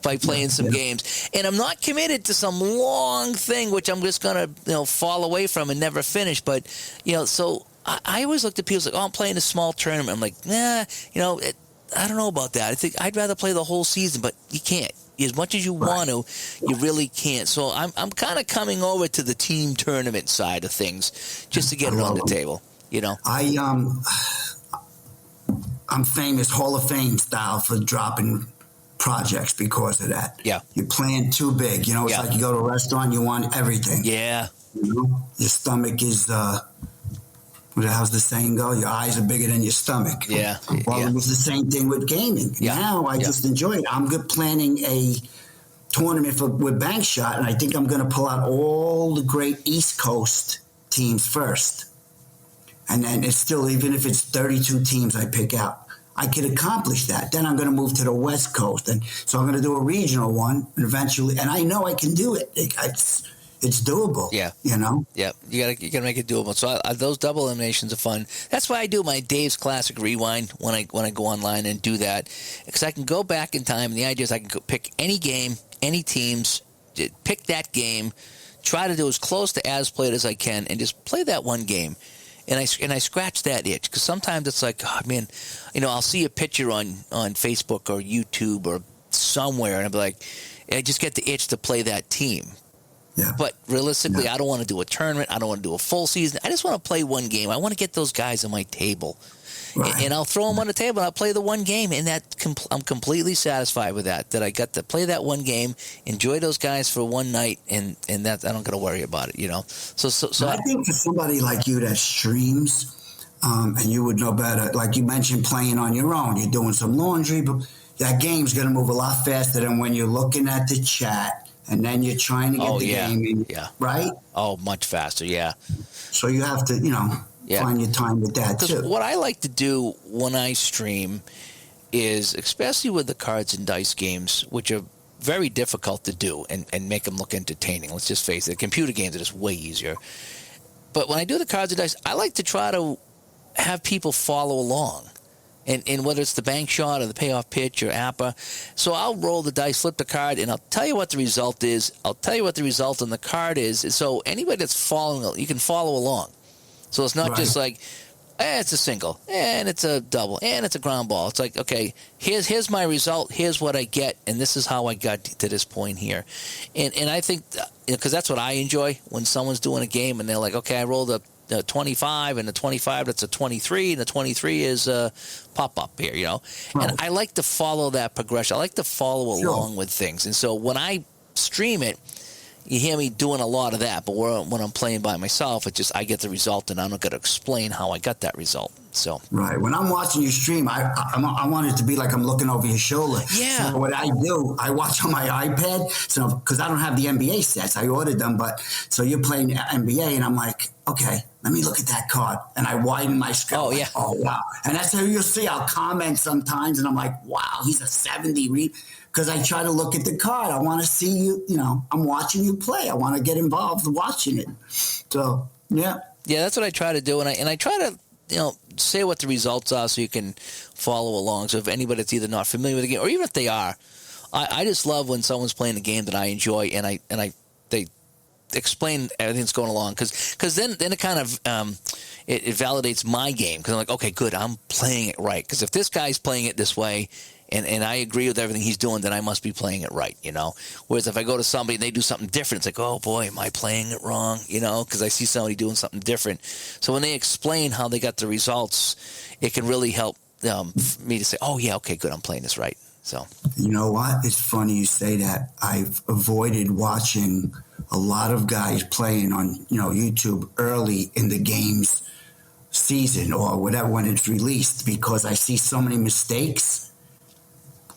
by playing some games. And I'm not committed to some long thing, which I'm just going to, fall away from and never finish. But, so I always look at people like, I'm playing a small tournament. I'm like, nah, I don't know about that. I think I'd rather play the whole season, but you can't. As much as you want to, you really can't. So I'm kind of coming over to the team tournament side of things just to get it on the table. I'm famous Hall of Fame style for dropping projects because of that. Yeah. You're playing too big. It's like you go to a restaurant, you want everything. Yeah. Your stomach is how's the saying go? Your eyes are bigger than your stomach. Yeah. Well, it was the same thing with gaming. Yeah. Now I just enjoy it. I'm good planning a tournament with Bank Shot, and I think I'm going to pull out all the great East Coast teams first. And then it's still, even if it's 32 teams I pick out, I could accomplish that. Then I'm going to move to the West Coast. And so I'm going to do a regional one, and eventually, and I know I can do it. It's doable. Yeah. Yeah. You gotta make it doable. So those double eliminations are fun. That's why I do my Dave's Classic Rewind when I go online and do that, because I can go back in time. And the idea is I can pick any game, any teams, pick that game, try to do as close to as played as I can, and just play that one game. And I scratch that itch, because sometimes it's like, oh man, I'll see a picture on Facebook or YouTube or somewhere, and I'll be like, I just get the itch to play that team. Yeah. But realistically, I don't want to do a tournament. I don't want to do a full season. I just want to play one game. I want to get those guys on my table. Right. And I'll throw them on the table, and I'll play the one game, and I'm completely satisfied with that I got to play that one game, enjoy those guys for one night, and that I don't got to worry about it, So I think for somebody like you that streams, and you would know better, like you mentioned playing on your own, you're doing some laundry, but that game's going to move a lot faster than when you're looking at the chat. And then you're trying to get the game in, right? Oh, much faster, yeah. So you have to, find your time with that, too. What I like to do when I stream is, especially with the cards and dice games, which are very difficult to do and make them look entertaining. Let's just face it. Computer games are just way easier. But when I do the cards and dice, I like to try to have people follow along. And whether it's the bank shot or the payoff pitch or APA. So I'll roll the dice, flip the card, and I'll tell you what the result is. I'll tell you what the result on the card is. So anybody that's following, you can follow along. So it's not just like, it's a single, and it's a double, and it's a ground ball. It's like, okay, here's my result. Here's what I get, and this is how I got to this point here. And I think, because that's what I enjoy when someone's doing a game, and they're like, okay, I rolled a 25, and the 25, that's a 23, and the 23 is a pop-up here, Right. And I like to follow that progression. I like to follow along with things. And so when I stream it, you hear me doing a lot of that. But when I'm playing by myself, I get the result, and I'm not going to explain how I got that result. So right. When I'm watching you stream, I want it to be like I'm looking over your shoulder. Yeah. So what I do, I watch on my iPad. So because I don't have the NBA sets, I ordered them. But so you're playing NBA, and I'm like, okay, let me look at that card, and I widen my screen. Oh yeah. Oh wow. And that's how you'll see. I'll comment sometimes, and I'm like, wow, he's a 70 because I try to look at the card. I want to see you. I'm watching you play. I want to get involved watching it. So yeah. Yeah, that's what I try to do, and I try to say what the results are so you can follow along. So if anybody that's either not familiar with the game, or even if they are, I just love when someone's playing a game that I enjoy, and they explain everything that's going along, because then it kind of it validates my game, because I'm like, okay, good, I'm playing it right. Because if this guy's playing it this way, and I agree with everything he's doing, then I must be playing it right, Whereas if I go to somebody and they do something different, it's like, oh boy, am I playing it wrong, because I see somebody doing something different. So when they explain how they got the results, it can really help me to say, oh yeah, okay, good, I'm playing this right. So you know what? It's funny you say that. I've avoided watching a lot of guys playing on YouTube early in the game's season or whatever when it's released, because I see so many mistakes.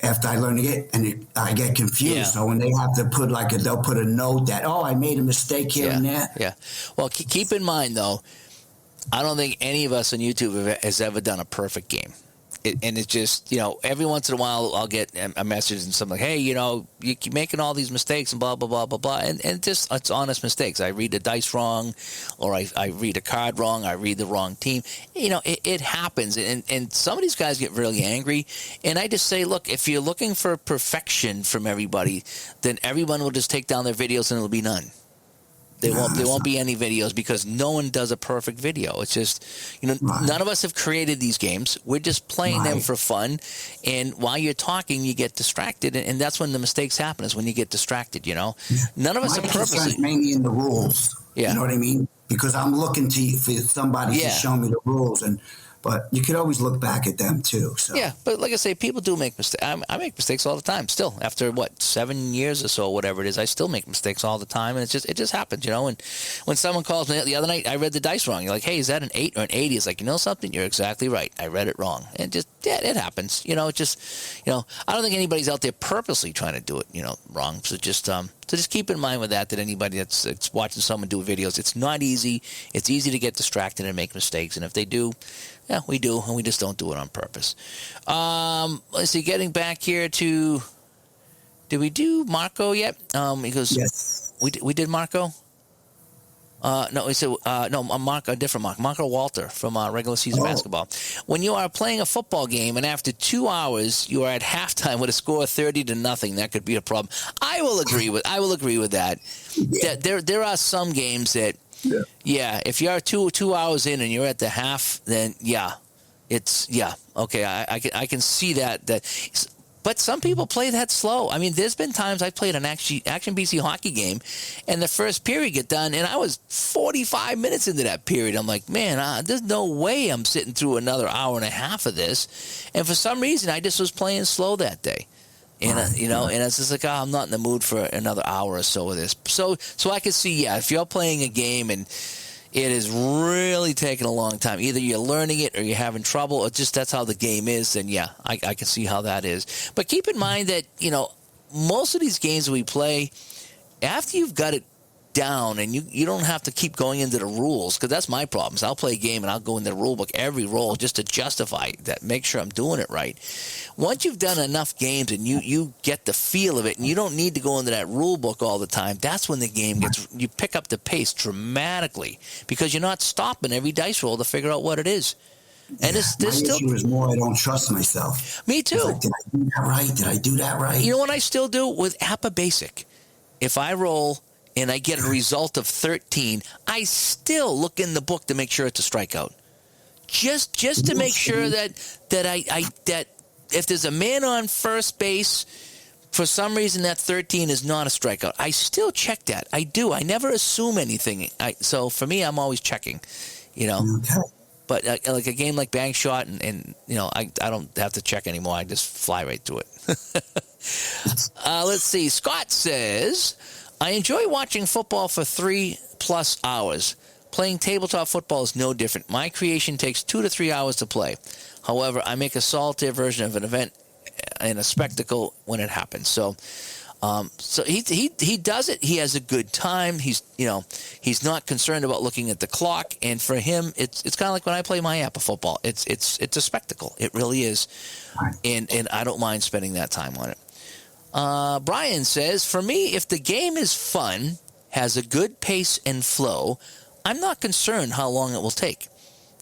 after I learn it, and I get confused. Yeah. So when they have to put they'll put a note that, I made a mistake here and there. Yeah. Well, keep in mind, though, I don't think any of us on YouTube has ever done a perfect game. And it's just, every once in a while I'll get a message and something like, hey, you keep making all these mistakes and blah, blah, blah, blah, blah. And just, it's honest mistakes. I read the dice wrong, or I read a card wrong, I read the wrong team. It happens. And some of these guys get really angry. And I just say, look, if you're looking for perfection from everybody, then everyone will just take down their videos and it'll be none. There won't be any videos because no one does a perfect video. It's just, none of us have created these games. We're just playing them for fun. And while you're talking, you get distracted. And that's when the mistakes happen, is when you get distracted, None of us are purposely. Mainly in the rules. Yeah. You know what I mean? Because I'm looking for somebody to show me the rules. But you could always look back at them too. So. Yeah, but like I say, people do make mistakes. I make mistakes all the time. Still, after 7 years or so, whatever it is, I still make mistakes all the time, and it just happens, And when someone calls me the other night, I read the dice wrong. You're like, hey, is that an 8 or an 80? It's like, you know something? You're exactly right. I read it wrong, and it happens. I don't think anybody's out there purposely trying to do it, wrong. So just keep in mind with that anybody that's watching someone do videos, it's not easy. It's easy to get distracted and make mistakes, and if they do. Yeah, we do, and we just don't do it on purpose. Let's see, getting back here to, did we do Marco yet? Because yes. We did Marco? No, we said, Marco, a different Marco. Marco Walter from regular season basketball. When you are playing a football game and after 2 hours you are at halftime with a score of 30-0, that could be a problem. I will agree with that. Yeah. There are some games that, if you're two hours in and you're at the half, then okay. I can see that. But some people play that slow. I mean, there's been times I played an Action BC hockey game, and the first period get done, and I was 45 minutes into that period. I'm like, man, there's no way I'm sitting through another hour and a half of this. And for some reason, I just was playing slow that day. And and it's just like, I'm not in the mood for another hour or so of this. So I can see, if you're playing a game and it is really taking a long time, either you're learning it or you're having trouble, or just that's how the game is, then I can see how that is. But keep in mind that, most of these games we play, after you've got it down, and you don't have to keep going into the rules, because that's my problem. So I'll play a game and I'll go into the rule book every roll just to justify that, make sure I'm doing it right. Once you've done enough games and you get the feel of it, and you don't need to go into that rule book all the time, that's when the game you pick up the pace dramatically, because you're not stopping every dice roll to figure out what it is. And my issue is more I don't trust myself. Me too. Like, did I do that right? Did I do that right? You know what I still do with APA Basic? If I roll and I get a result of 13, I still look in the book to make sure it's a strikeout. Just to make sure that if there's a man on first base, for some reason that 13 is not a strikeout. I still check that. I do. I never assume anything. So for me, I'm always checking, Okay. But like a game like Bang Shot, and I don't have to check anymore. I just fly right through it. Let's see. Scott says, I enjoy watching football for 3+ hours. Playing tabletop football is no different. My creation takes 2 to 3 hours to play. However, I make a solitaire version of an event and a spectacle when it happens. So he does it. He has a good time. He's not concerned about looking at the clock. And for him, it's kind of like when I play my APA football. It's a spectacle. It really is. And I don't mind spending that time on it. Brian says, for me, if the game is fun, has a good pace and flow, I'm not concerned how long it will take.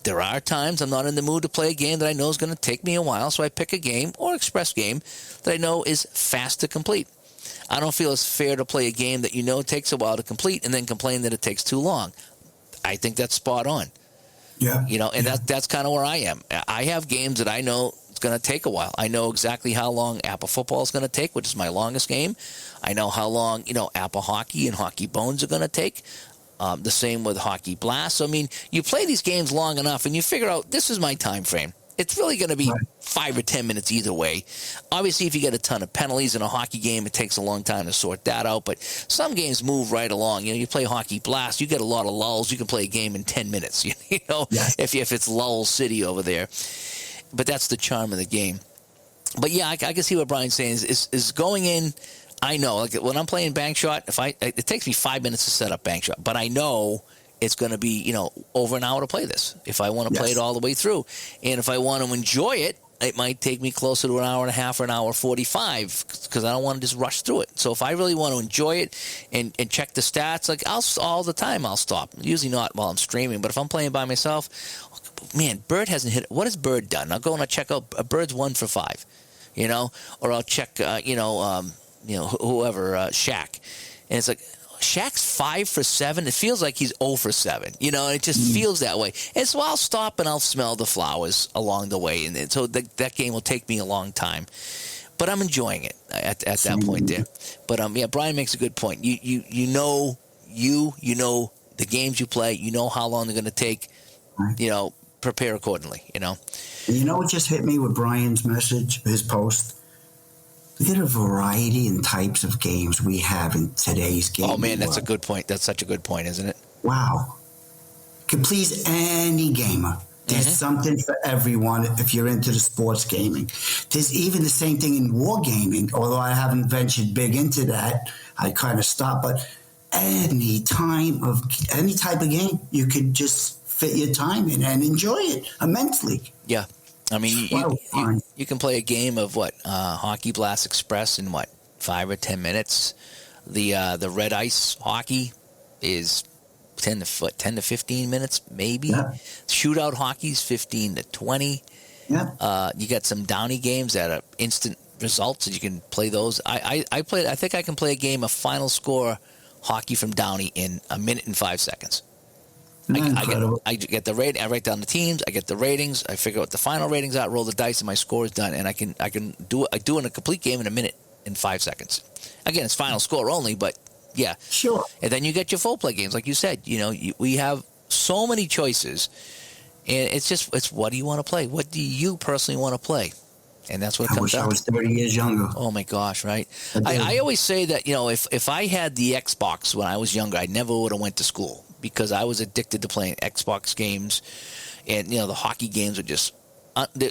There are times I'm not in the mood to play a game that I know is going to take me a while, so I pick a game or express game that I know is fast to complete. I don't feel it's fair to play a game that takes a while to complete and then complain that it takes too long. I think that's spot on. Yeah. That's kind of where I am. I have games that I know it's going to take a while. I know exactly how long APA football is going to take, which is my longest game. I know how long, APA hockey and Hockey Bones are going to take. The same with Hockey Blast. So, you play these games long enough and you figure out this is my time frame. It's really going to be 5 or 10 minutes either way. Obviously, if you get a ton of penalties in a hockey game, it takes a long time to sort that out. But some games move right along. You play Hockey Blast, you get a lot of lulls. You can play a game in 10 minutes, if it's Lull City over there. But that's the charm of the game. But yeah, I can see what Brian's saying is going in. I know, like when I'm playing bank shot, it takes me 5 minutes to set up bank shot, but I know it's going to be over an hour to play this if I want to play it all the way through, and if I want to enjoy it, it might take me closer to an hour and a half or an hour 45 because I don't want to just rush through it. So if I really want to enjoy it and check the stats, like all the time I'll stop. Usually not while I'm streaming, but if I'm playing by myself, man, Bird hasn't hit. What has Bird done? I'll go and I'll check out. Bird's 1 for 5, or I'll check, whoever, Shaq, and it's like Shaq's 5 for 7. It feels like he's 0 for 7. It just feels that way. And so I'll stop and I'll smell the flowers along the way, and so that game will take me a long time. But I'm enjoying it at that point there. But Brian makes a good point. You know the games you play. You know how long they're going to take. Prepare accordingly. And what just hit me with Brian's message, his post? Look at a variety and types of games we have in today's game. Oh, man, that's a good point. That's such a good point, isn't it? Wow. Can please any gamer. There's something for everyone if you're into the sports gaming. There's even the same thing in war gaming, although I haven't ventured big into that. I kind of stopped. But any type of game, you could just fit your time in and enjoy it immensely. Yeah. I mean, you can play a game of Hockey Blast Express in 5 or 10 minutes. The red ice hockey is 10 to 15 minutes, maybe. Yeah. Shootout hockey is 15 to 20. Yeah. You got some Downey games that are instant results, and you can play those. I think I can play a game of final score hockey from Downey in a minute and 5 seconds. I get the rate. I write down the teams. I get the ratings. I figure out what the final ratings are. Roll the dice, and my score is done. And I can do it. I do it in a complete game in a minute and 5 seconds. Again, it's final score only, but yeah, sure. And then you get your full play games, like you said. We have so many choices, and it's what do you want to play? What do you personally want to play? And that's what it comes down to. I wish I was 30 years younger. Oh my gosh, right? I always say that if I had the Xbox when I was younger, I never would have went to school. Because I was addicted to playing Xbox games, and the hockey games are just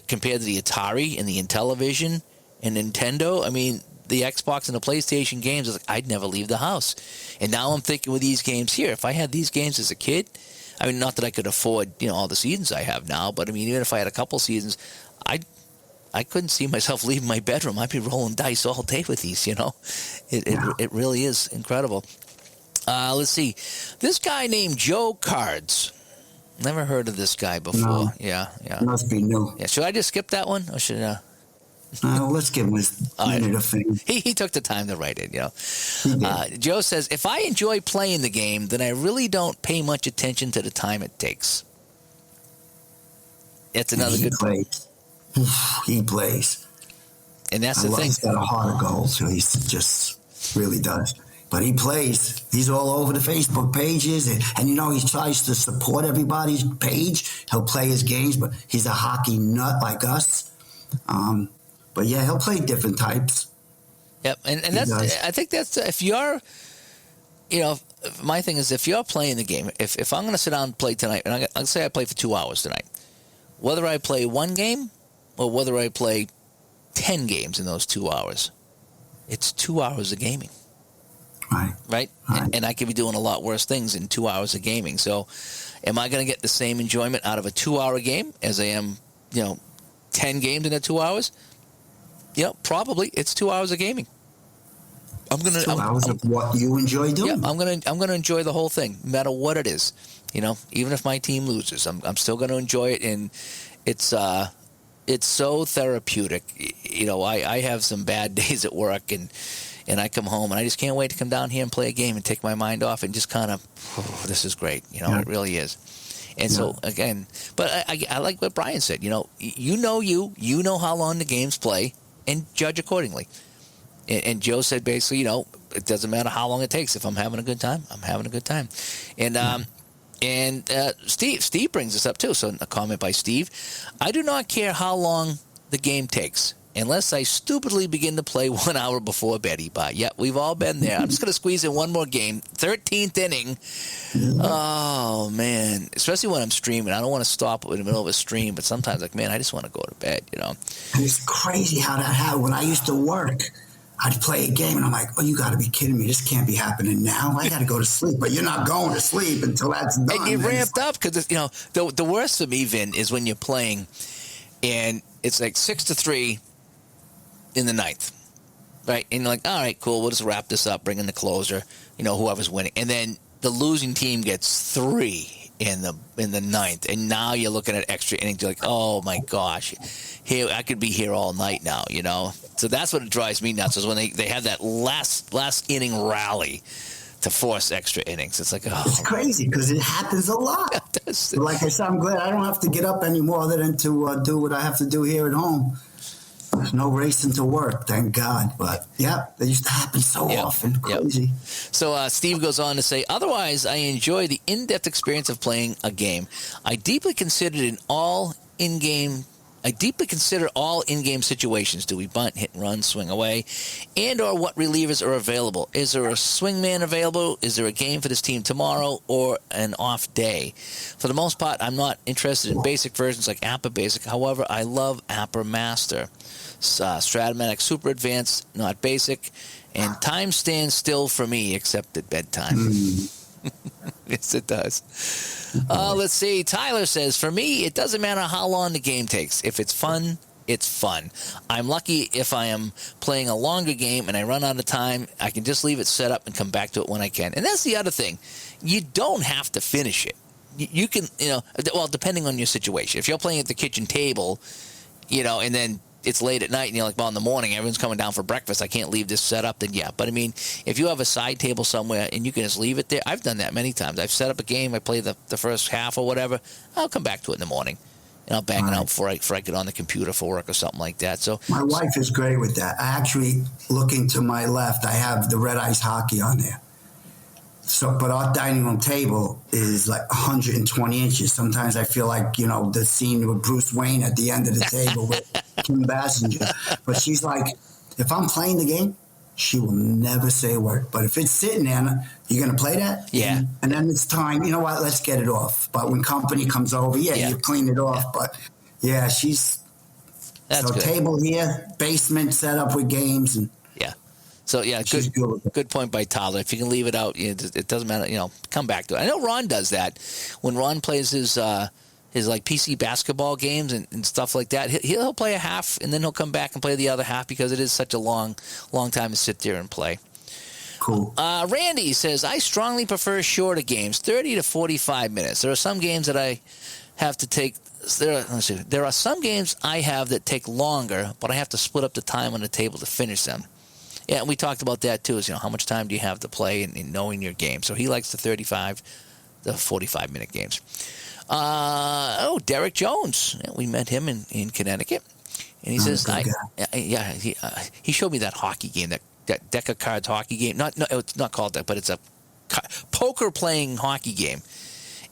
compared to the Atari and the Intellivision and Nintendo. I mean, the Xbox and the PlayStation games, I'd never leave the house. And now I'm thinking with these games here, if I had these games as a kid, I mean, not that I could afford all the seasons I have now, but I mean, even if I had a couple seasons, I couldn't see myself leaving my bedroom. I'd be rolling dice all day with these. It really is incredible. Let's see. This guy named Joe Cards. Never heard of this guy before. No. Yeah. Must be new. Yeah. Should I just skip that one, or should let's give him his minute of fame. He took the time to write it. Joe says, if I enjoy playing the game, then I really don't pay much attention to the time it takes. It's another good plays. He plays. And that's the thing. He's got a heart of gold, so he just really does. But he plays. He's all over the Facebook pages. And he tries to support everybody's page. He'll play his games, but he's a hockey nut like us. But, yeah, he'll play different types. Yep. And that's, I think that's, if you're, my thing is if you're playing the game, if I'm going to sit down and play tonight, and I'll say I play for 2 hours tonight, whether I play one game or whether I play 10 games in those 2 hours, it's 2 hours of gaming. Right? And I could be doing a lot worse things in 2 hours of gaming. So am I going to get the same enjoyment out of a 2 hour game as I am, 10 games in 2 hours? Probably. It's 2 hours of gaming. I'm 2 hours of what you enjoy doing. Yeah, I'm gonna enjoy the whole thing, no matter what it is. Even if my team loses, I'm still gonna enjoy it, and it's so therapeutic. I have some bad days at work, and I come home and I just can't wait to come down here and play a game and take my mind off and just kind of, this is great. It really is. And so again, but I like what Brian said. You know how long the games play and judge accordingly. And Joe said basically, it doesn't matter how long it takes. If I'm having a good time, I'm having a good time. And Steve brings this up too. So a comment by Steve: I do not care how long the game takes. unless I stupidly begin to play 1 hour before bed, Eba. Yeah, we've all been there. I'm just going to squeeze in one more game. 13th inning. Oh, man. Especially when I'm streaming. I don't want to stop in the middle of a stream, but sometimes, like, man, I just want to go to bed, you know. And it's crazy how that happened. When I used to work, I'd play a game, and I'm like, oh, you got to be kidding me. This can't be happening now. I got to go to sleep. But you're not going to sleep until that's done. And you ramped up because, you know, the worst for me, Vin, is when you're playing and it's like 6-3 in the ninth, right? And you're like, all right, cool, we'll just wrap this up, bring in the closer, you know, whoever's winning. And then the losing team gets 3 in the ninth, and now you're looking at extra innings. You're like, oh my gosh, here I could be here all night now, you know. So that's what it drives me nuts, is when they have that last inning rally to force extra innings. It's like, oh, it's crazy because it happens a lot. Like I said, I'm glad I don't have to get up anymore other than to do what I have to do here at home. There's no racing to work, thank God. But, yeah, they used to happen so often. Crazy. Yep. So Steve goes on to say, otherwise, I enjoy the in-depth experience of playing a game. I deeply consider all in-game situations. Do we bunt, hit and run, swing away, and or what relievers are available? Is there a swingman available? Is there a game for this team tomorrow or an off day? For the most part, I'm not interested in basic versions like APA Basic. However, I love APA Master. Stratomatic Super Advanced, not basic, and time stands still for me except at bedtime. Yes, it does. Let's see. Tyler says, for me, it doesn't matter how long the game takes. If it's fun, it's fun. I'm lucky if I am playing a longer game and I run out of time, I can just leave it set up and come back to it when I can. And that's the other thing. You don't have to finish it. You can, you know, well, depending on your situation. If you're playing at the kitchen table, you know, and then it's late at night and you're like, well, in the morning, everyone's coming down for breakfast, I can't leave this set up, then yeah. But, I mean, if you have a side table somewhere and you can just leave it there, I've done that many times. I've set up a game, I play the first half or whatever, I'll come back to it in the morning. And I'll bang it out before I get on the computer for work or something like that. So my wife is great with that. I actually, looking to my left, I have the Red Ice hockey on there. So, but our dining room table is like 120 inches. Sometimes I feel like, you know, the scene with Bruce Wayne at the end of the table with Kim Basinger. But she's like, if I'm playing the game, she will never say a word. But if it's sitting there, you're going to play that? Yeah. And then it's time, you know what, let's get it off. But when company comes over, you clean it off. But, yeah, she's... That's so good. Table here, basement set up with games and... So, yeah, good point by Tyler. If you can leave it out, it doesn't matter. You know, come back to it. I know Ron does that. When Ron plays his like PC basketball games and stuff like that, he'll play a half and then he'll come back and play the other half because it is such a long time to sit there and play. Cool. Randy says, I strongly prefer shorter games, 30 to 45 minutes. There are some games that I have to take. There are some games I have that take longer, but I have to split up the time on the table to finish them. Yeah, and we talked about that too. Is, you know, how much time do you have to play in knowing your game? So he likes the 35, the 45-minute games. Derek Jones. Yeah, we met him in Connecticut, and he says, he showed me that hockey game, that deck of cards hockey game. No, it's not called that, but it's a poker playing hockey game,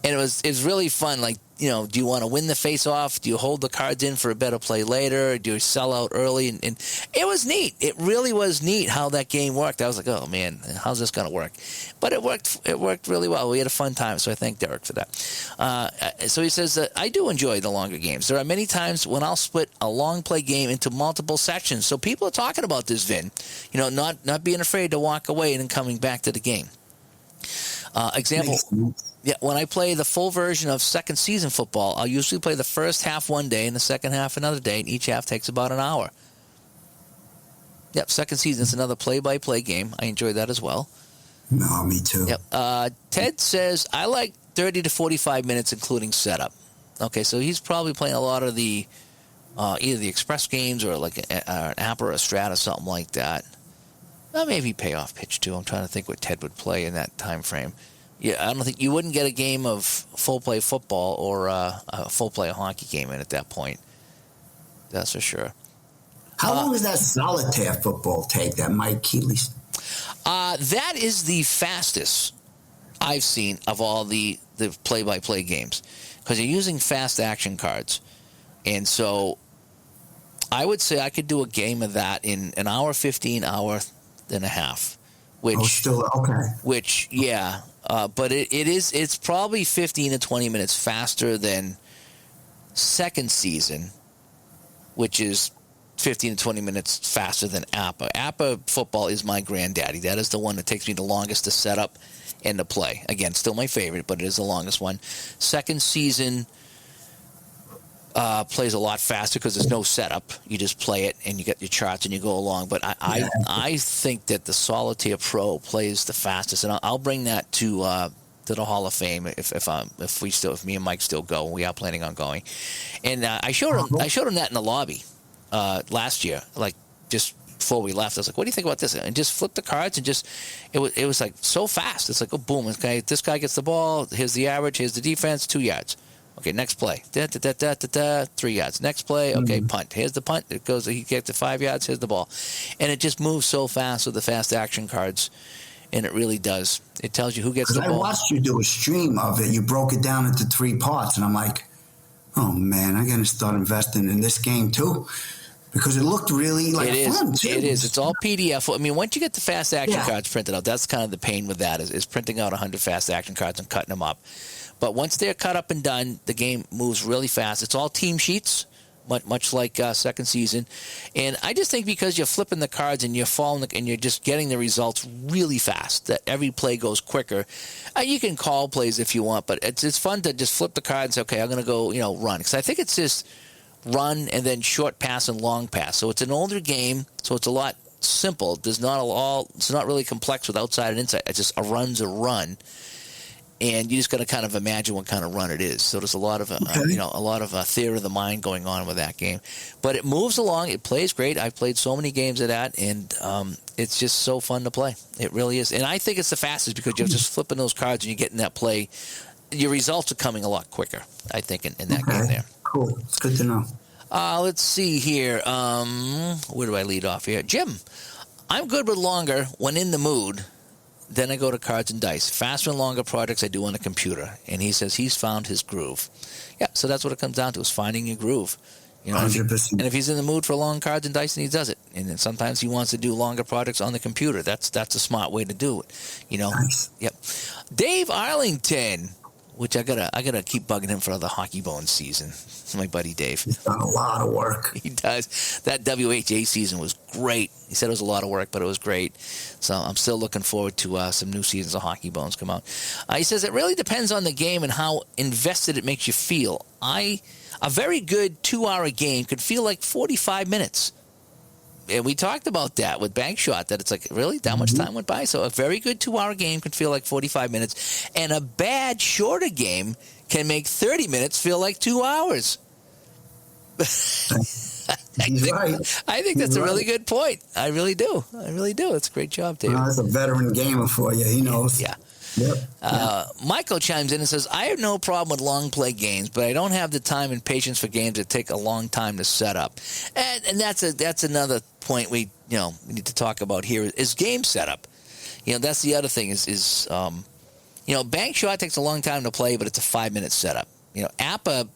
and it was really fun. Like, you know, do you want to win the face-off? Do you hold the cards in for a better play later? Do you sell out early? And it was neat. It really was neat how that game worked. I was like, oh, man, how's this going to work? But it worked. It worked really well. We had a fun time, so I thank Derek for that. So he says, I do enjoy the longer games. There are many times when I'll split a long play game into multiple sections. So people are talking about this, Vin. You know, not being afraid to walk away and then coming back to the game. Example. Yeah, when I play the full version of second season football, I'll usually play the first half one day and the second half another day, and each half takes about an hour. Yep, second season is another play-by-play game. I enjoy that as well. No, me too. Yep. Ted says, I like 30 to 45 minutes, including setup. Okay, so he's probably playing a lot of the either the express games or like an app or a strat or something like that. Maybe payoff pitch, too. I'm trying to think what Ted would play in that time frame. Yeah, I don't think you wouldn't get a game of full play football or a full play hockey game in at that point. That's for sure. How long does that solitaire football take, that Mike Keeley's? That is the fastest I've seen of all the play-by-play games because you're using fast action cards. And so I would say I could do a game of that in an hour 15, hour and a half. Which, still okay. Which, yeah. But it's probably 15 to 20 minutes faster than second season, which is 15 to 20 minutes faster than APA. APA football is my granddaddy. That is the one that takes me the longest to set up and to play. Again, still my favorite, but it is the longest one. Second season plays a lot faster because there's no setup. You just play it and you get your charts and you go along. But I think that the Solitaire Pro plays the fastest, and I'll bring that to the Hall of Fame if me and Mike still go. We are planning on going. And I showed him that in the lobby last year, like just before we left. I was like, "What do you think about this?" And just flip the cards and just it was like so fast. It's like, oh boom, this guy gets the ball. Here's the average. Here's the defense. 2 yards. Okay, next play. 3 yards. Next play. Okay, punt. Here's the punt. It goes. He gets to 5 yards. Here's the ball, and it just moves so fast with the fast action cards, and it really does. It tells you who gets the ball. I watched you do a stream of it. You broke it down into 3 parts, and I'm like, oh man, I'm gonna start investing in this game too, because it looked really fun too. It is. It's all PDF. I mean, once you get the fast action cards printed out, that's kind of the pain with that is printing out 100 fast action cards and cutting them up. But once they're cut up and done, the game moves really fast. It's all team sheets, much like second season. And I just think because you're flipping the cards and you're and you're just getting the results really fast, that every play goes quicker. You can call plays if you want, but it's fun to just flip the cards and say, okay, I'm going to go, run. Because I think it's just run and then short pass and long pass. So it's an older game, so it's a lot simple. It's not really complex with outside and inside. It's just a run's a run. And you just got to kind of imagine what kind of run it is. So there's a lot of theater of the mind going on with that game. But it moves along. It plays great. I've played so many games of that, and it's just so fun to play. It really is. And I think it's the fastest because you're just flipping those cards and you're getting that play. Your results are coming a lot quicker, I think, in that game there. Cool. It's good to know. Let's see here. Where do I lead off here? Jim, I'm good with longer when in the mood. Then I go to cards and dice. Faster and longer projects I do on the computer. And he says he's found his groove. Yeah, so that's what it comes down to, is finding your groove. 100%. And if he's in the mood for long cards and dice, then he does it. And then sometimes he wants to do longer projects on the computer. That's a smart way to do it. Nice. Yep. Dave Arlington, which I gotta keep bugging him for the Hockey Bones season. My buddy Dave. He's done a lot of work. He does. That WHA season was great. He said it was a lot of work, but it was great. So I'm still looking forward to some new seasons of Hockey Bones come out. He says it really depends on the game and how invested it makes you feel. A very good 2-hour game could feel like 45 minutes. And we talked about that with Bank Shot, that it's like, really? That much time went by? So a very good 2-hour game can feel like 45 minutes. And a bad, shorter game can make 30 minutes feel like 2 hours. I think that's a really good point. I really do. It's a great job, David. That's a veteran gamer for you. He knows. Yeah. Yep. Michael chimes in and says, I have no problem with long play games, but I don't have the time and patience for games that take a long time to set up. And that's another point we need to talk about here is game setup. That's the other thing is Bank Shot takes a long time to play, but it's a 5-minute setup. APA,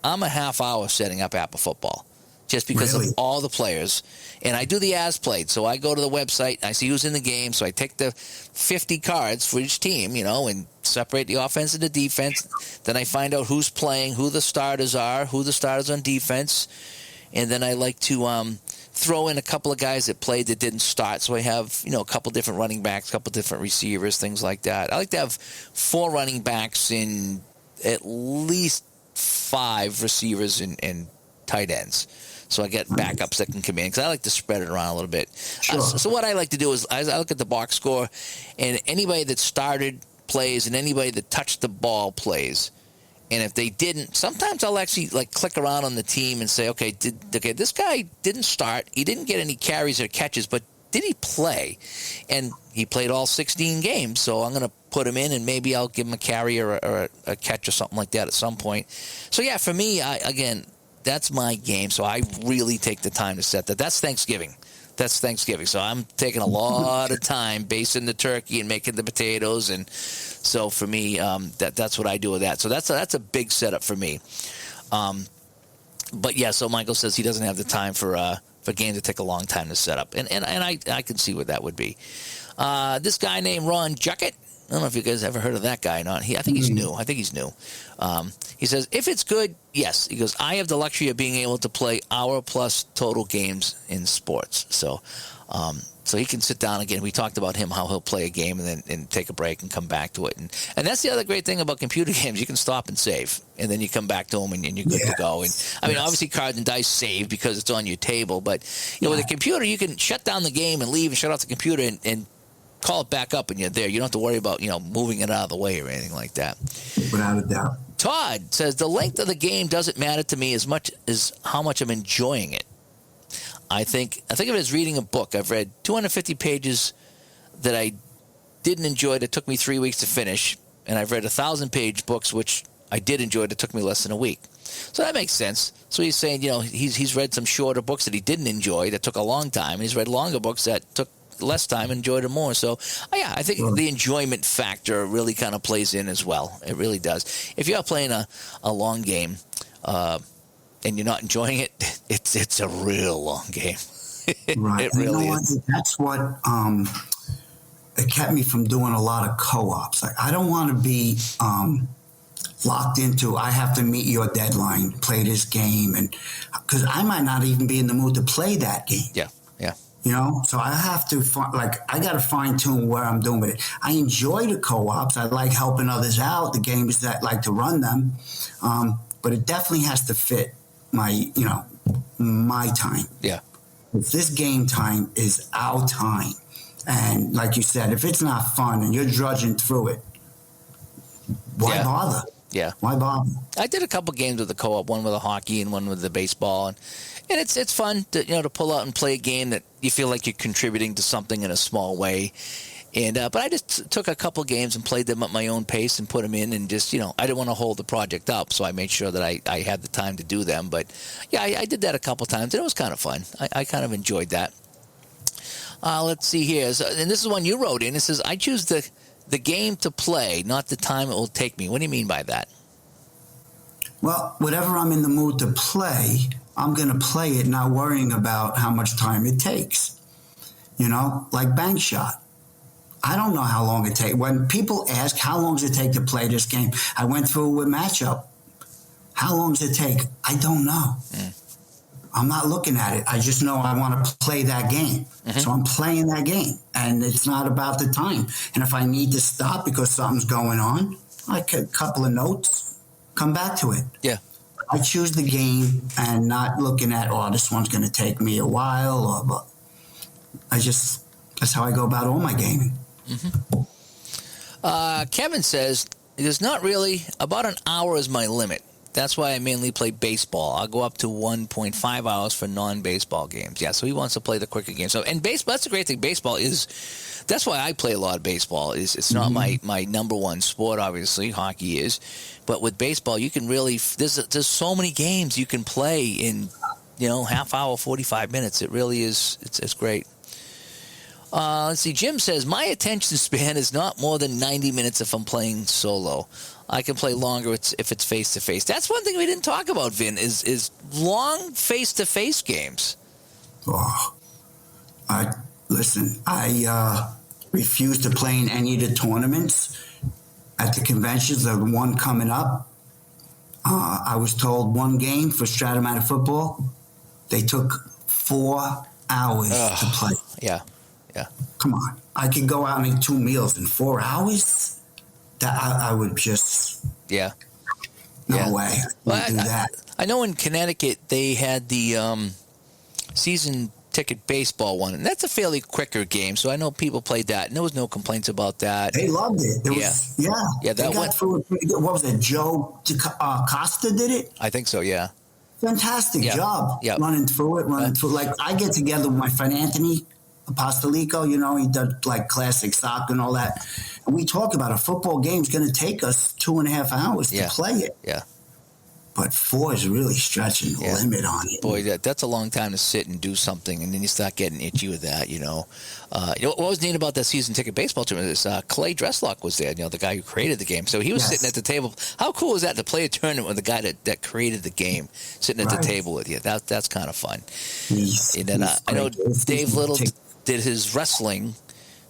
I'm a half hour setting up APA football just because of all the players. And I do the as played. So I go to the website, I see who's in the game. So I take the 50 cards for each team, and separate the offense and the defense. Then I find out who's playing, who the starters are, who the starters on defense. And then I like to throw in a couple of guys that played that didn't start. So I have, a couple different running backs, a couple different receivers, things like that. I like to have 4 running backs in at least 5 receivers and tight ends. So I get backups that can come in because I like to spread it around a little bit. Sure. So what I like to do is I look at the box score, and anybody that started plays and anybody that touched the ball plays. And if they didn't, sometimes I'll actually click around on the team and say, okay, this guy didn't start. He didn't get any carries or catches, but did he play? And he played all 16 games, so I'm going to put him in, and maybe I'll give him a carry or a catch or something like that at some point. So, yeah, for me, that's my game, so I really take the time to set that. That's Thanksgiving. So I'm taking a lot of time basting the turkey and making the potatoes, and so for me, that's what I do with that. So that's a big setup for me. But yeah, so Michael says he doesn't have the time for games that take a long time to set up, and I can see what that would be. This guy named Ron Juckett. I don't know if you guys ever heard of that guy or not. I think he's new. He says, if it's good, yes. He goes, I have the luxury of being able to play hour-plus total games in sports. So he can sit down again. We talked about him, how he'll play a game and then take a break and come back to it. And that's the other great thing about computer games. You can stop and save, and then you come back to them, and you're good to go. And I mean, obviously, cards and dice save because it's on your table. But with a computer, you can shut down the game and leave and shut off the computer and call it back up and you're there. You don't have to worry about, moving it out of the way or anything like that. Without a doubt. Todd says, the length of the game doesn't matter to me as much as how much I'm enjoying it. I think of it as reading a book. I've read 250 pages that I didn't enjoy that took me 3 weeks to finish, and I've read 1,000-page books which I did enjoy that took me less than a week. So that makes sense. So he's saying, he's read some shorter books that he didn't enjoy that took a long time, and he's read longer books that took less time and enjoyed it more. So, I think the enjoyment factor really kind of plays in as well. It really does. If you're playing a long game and you're not enjoying it, it's a real long game. Right. It really is. That's what it kept me from doing a lot of co-ops. Like, I don't want to be locked into, I have to meet your deadline, play this game, and because I might not even be in the mood to play that game. Yeah. So I have to, I got to fine tune where I'm doing with it. I enjoy the co-ops. I like helping others out, the games that like to run them. But it definitely has to fit my time. Yeah. If this game time is our time, and like you said, if it's not fun and you're drudging through it, why bother? Yeah. Why bother? I did a couple games with the co-op, one with the hockey and one with the baseball, and it's fun to pull out and play a game that you feel like you're contributing to something in a small way. And but I just took a couple games and played them at my own pace and put them in, and just I didn't want to hold the project up, so I made sure that I had the time to do them. But yeah, I did that a couple times, and it was kind of fun. I kind of enjoyed that. Let's see here, and this is one you wrote in. It says, I choose the game to play, not the time it will take me. What do you mean by that? Well, whatever I'm in the mood to play, I'm going to play it, not worrying about how much time it takes. Like Bank Shot. I don't know how long it takes. When people ask, how long does it take to play this game? I went through it with Matchup. How long does it take? I don't know. I'm not looking at it. I just know I want to play that game. Mm-hmm. So I'm playing that game. And it's not about the time. And if I need to stop because something's going on, I could a couple of notes, come back to it. Yeah. I choose the game and not looking at, this one's going to take me a while. But that's how I go about all my gaming. Mm-hmm. Kevin says, there's not really, about an hour is my limit. That's why I mainly play baseball. I'll go up to 1.5 hours for non-baseball games. Yeah, so he wants to play the quicker game. So, and baseball, that's the great thing. Baseball is, that's why I play a lot of baseball. It's not my number one sport, obviously. Hockey is. But with baseball, you can really, there's so many games you can play in, half hour, 45 minutes. It really is, it's great. Let's see. Jim says, my attention span is not more than 90 minutes if I'm playing solo. I can play longer if it's face-to-face. That's one thing we didn't talk about, Vin, is long face-to-face games. I refuse to play in any of the tournaments at the conventions. The one coming up, I was told one game for Stratomatic football, they took 4 hours to play. Yeah. Come on. I could go out and eat 2 meals in 4 hours? That I would just... Yeah. No way. I wouldn't do that. I know in Connecticut they had the season ticket baseball one, and that's a fairly quicker game, so I know people played that, and there was no complaints about that. They loved it. Yeah, that got through it. What was it? Joe Costa did it? I think so, yeah. Fantastic job running through it. Like, I get together with my friend Anthony Apostolico, he does like classic soccer and all that. And we talk about a football game's going to take us 2.5 hours to play it. Yeah. but 4 is really stretching the limit on it. Boy, that's a long time to sit and do something, and then you start getting itchy with that, what was neat about that season ticket baseball tournament is Clay Dresslock was there, the guy who created the game. So he was sitting at the table. How cool is that to play a tournament with the guy that created the game sitting at the table with you? That's kind of fun. And then I know Dave Little did his wrestling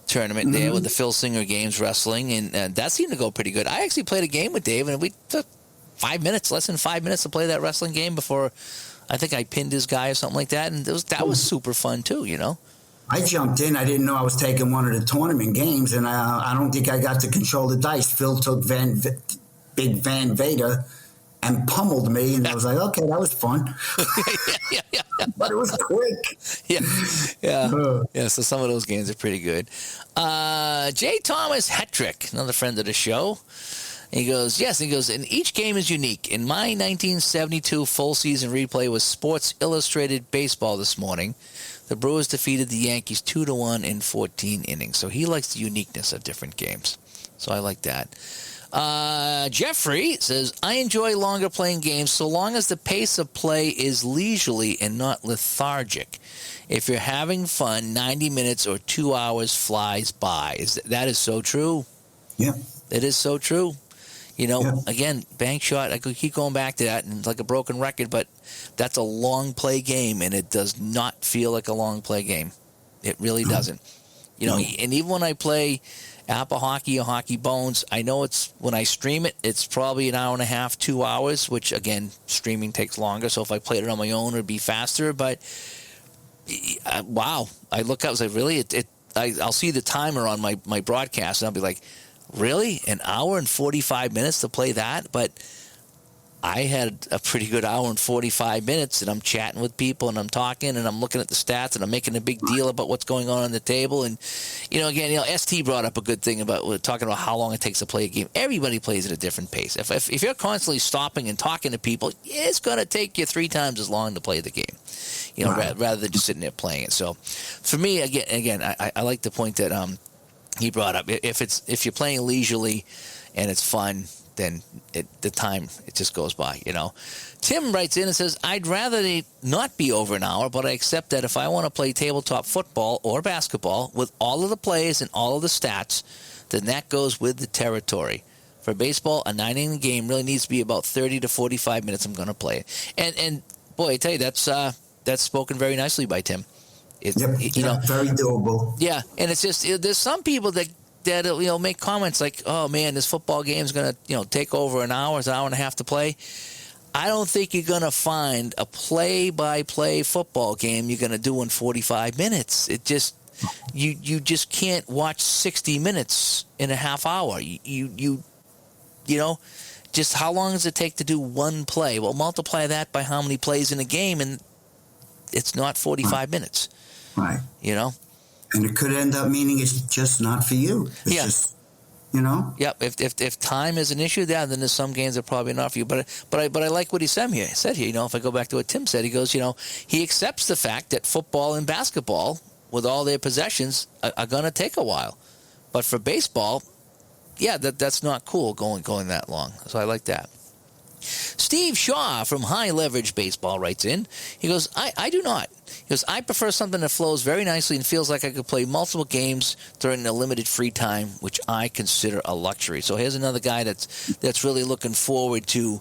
tournament there with the Phil Singer Games wrestling, and that seemed to go pretty good. I actually played a game with Dave, and we took less than 5 minutes to play that wrestling game before I think I pinned his guy or something like that, and that was super fun too, I jumped in. I didn't know I was taking one of the tournament games, and I don't think I got to control the dice. Phil took Big Van Vader and pummeled me, and I was like, okay, that was fun. yeah. But it was quick. Yeah. So some of those games are pretty good. Jay Thomas Hetrick, another friend of the show. He goes, and each game is unique. In my 1972 full season replay was Sports Illustrated Baseball this morning. The Brewers defeated the Yankees 2-1 in 14 innings. So he likes the uniqueness of different games. So I like that. Jeffrey says, I enjoy longer playing games so long as the pace of play is leisurely and not lethargic. If you're having fun, 90 minutes or 2 hours flies by. That is so true. Yeah. It is so true. Again, bank shot, I could keep going back to that, and it's like a broken record, but that's a long play game, and it does not feel like a long play game. It really doesn't. And even when I play Apple Hockey or Hockey Bones, I know when I stream it, it's probably an hour and a half, 2 hours, which, again, streaming takes longer, so if I played it on my own, it would be faster, but wow. I look up, I was like, really? I'll see the timer on my broadcast, and I'll be like, really? An hour and 45 minutes to play that? But I had a pretty good hour and 45 minutes, and I'm chatting with people, and I'm talking, and I'm looking at the stats, and I'm making a big deal about what's going on the table. And, again, ST brought up a good thing about talking about how long it takes to play a game. Everybody plays at a different pace. If you're constantly stopping and talking to people, it's going to take you 3 times as long to play the game, rather than just sitting there playing it. So for me, again, I like the point that he brought up. If you're playing leisurely and it's fun, then the time just goes by. Tim writes in and says, I'd rather they not be over an hour, but I accept that if I want to play tabletop football or basketball with all of the plays and all of the stats, then that goes with the territory. For baseball, a 9-inning game really needs to be about 30 to 45 minutes. I'm going to play it. And boy, I tell you, that's spoken very nicely by Tim. Very doable. Yeah, and it's just there's some people that make comments like, "Oh man, this football game is going to take over an hour, it's an hour and a half to play." I don't think you're going to find a play-by-play football game you're going to do in 45 minutes. It just you just can't watch 60 minutes in a half hour. Just how long does it take to do one play? Well, multiply that by how many plays in a game, and it's not 45 minutes. Right. And it could end up meaning it's just not for you. It's just, Yep. If time is an issue, then there's some games that are probably not for you. But I like what he said here. If I go back to what Tim said, he goes, he accepts the fact that football and basketball, with all their possessions, are going to take a while. But for baseball, that's not cool going that long. So I like that. Steve Shaw from High Leverage Baseball writes in. He goes, I do not. He goes, I prefer something that flows very nicely and feels like I could play multiple games during the limited free time, which I consider a luxury. So here's another guy that's really looking forward to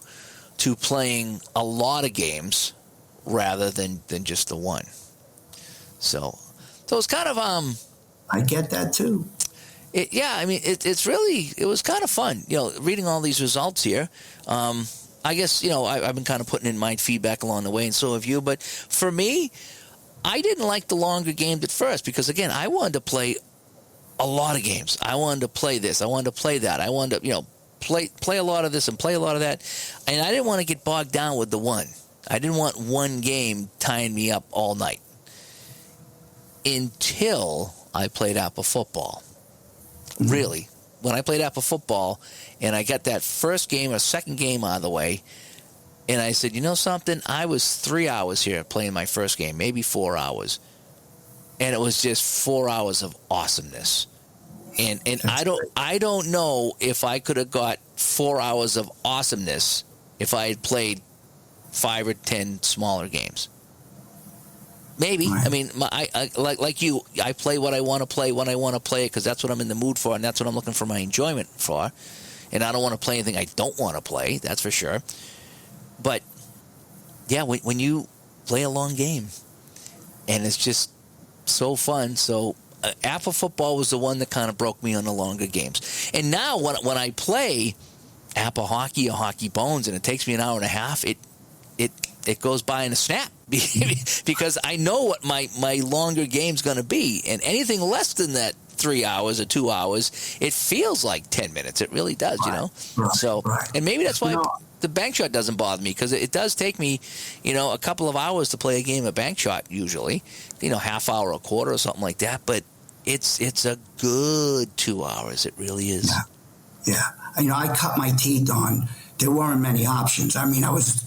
playing a lot of games rather than just the one. So it's kind of I get that too. It was kind of fun, reading all these results here. I guess, I've been kind of putting in my feedback along the way, and so have you. But for me, I didn't like the longer games at first because, again, I wanted to play a lot of games. I wanted to play this. I wanted to play that. I wanted to, play a lot of this and play a lot of that. And I didn't want to get bogged down with the one. I didn't want one game tying me up all night until I played Apple football. Really. When I played Apple football and I got that first game or second game out of the way, and I said, something? I was 3 hours here playing my first game, maybe 4 hours. And it was just 4 hours of awesomeness. And I don't know if I could have got 4 hours of awesomeness if I had played 5 or 10 smaller games. Maybe. Right. I mean, like you, I play what I want to play when I want to play it because that's what I'm in the mood for and that's what I'm looking for my enjoyment for. And I don't want to play anything I don't want to play, that's for sure. But, yeah, when you play a long game and it's just so fun. So, Apple football was the one that kind of broke me on the longer games. And now when I play Apple hockey or hockey bones and it takes me an hour and a half, it goes by in a snap because I know what my longer game's going to be. And anything less than that 3 hours or 2 hours, it feels like 10 minutes. It really does, you know? Right, So, right. and maybe that's why the bank shot doesn't bother me because it does take me, a couple of hours to play a game of bank shot usually, half hour, a quarter or something like that. But it's a good 2 hours. It really is. Yeah. I cut my teeth on, there weren't many options. I mean, I was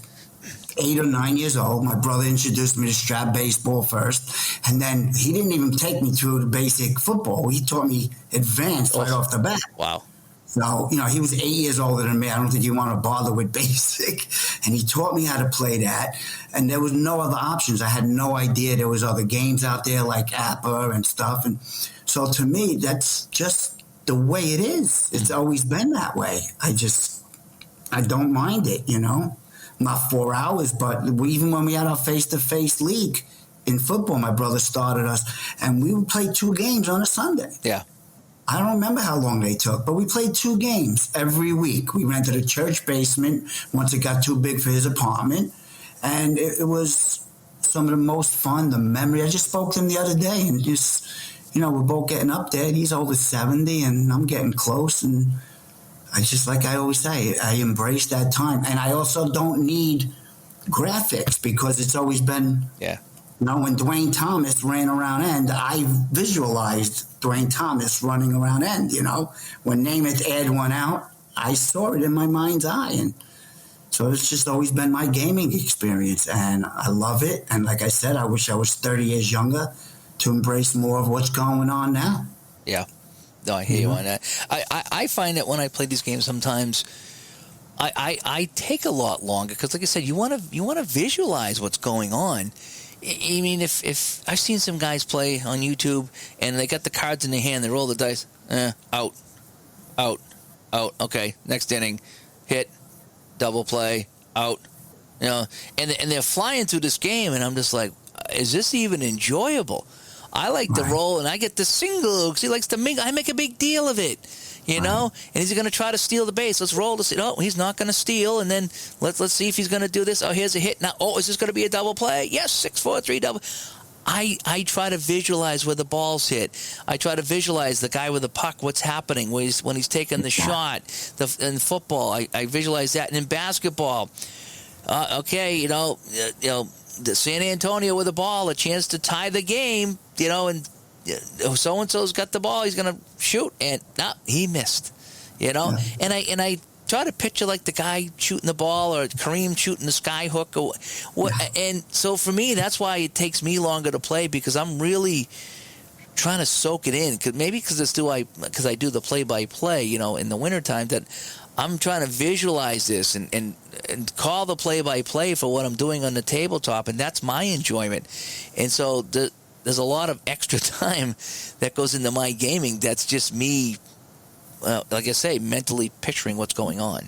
8 or 9 years old. My brother introduced me to strap baseball first, and then he didn't even take me through the basic football. He taught me advanced right off the bat. Wow. So, he was 8 years older than me. I don't think you want to bother with basic. And he taught me how to play that. And there was no other options. I had no idea there was other games out there like APA and stuff. And so to me, that's just the way it is. It's always been that way. I don't mind it, Not 4 hours, but even when we had our face-to-face league in football, my brother started us, and we would play 2 games on a Sunday. Yeah. I don't remember how long they took, but we played 2 games every week. We rented a church basement once it got too big for his apartment, and it was some of the most fun, the memory. I just spoke to him the other day, and just, we're both getting up there. He's over 70, and I'm getting close, and like I always say, I embrace that time. And I also don't need graphics because it's always been, when Dwayne Thomas ran around end, I visualized Dwayne Thomas running around end, When Namath Ed went out, I saw it in my mind's eye. And so it's just always been my gaming experience. And I love it. And like I said, I wish I was 30 years younger to embrace more of what's going on now. Yeah. No, I hear you on that. I find that when I play these games, sometimes I take a lot longer because, like I said, you want to visualize what's going on. I mean, if I've seen some guys play on YouTube and they got the cards in their hand, they roll the dice, out, okay, next inning, hit, double play, out, and they're flying through this game, and I'm just like, is this even enjoyable? I like to roll, and I get the single because he likes to mingle. I make a big deal of it, and he's going to try to steal the base. Let's roll this. Oh, he's not going to steal, and then let's see if he's going to do this. Oh, here's a hit. Now, is this going to be a double play? Yes, 6-4-3 double. I try to visualize where the ball's hit. I try to visualize the guy with the puck, what's happening when he's taking the shot. In football, I visualize that, and in basketball, the San Antonio with the ball, a chance to tie the game, and so-and-so's got the ball, he's going to shoot, and he missed, and I try to picture like the guy shooting the ball or Kareem shooting the sky hook or what, and so for me, that's why it takes me longer to play because I'm really trying to soak it in, because I do the play-by-play, in the wintertime, that I'm trying to visualize this and call the play-by-play for what I'm doing on the tabletop, and that's my enjoyment. And so there's a lot of extra time that goes into my gaming that's just me, like I say, mentally picturing what's going on.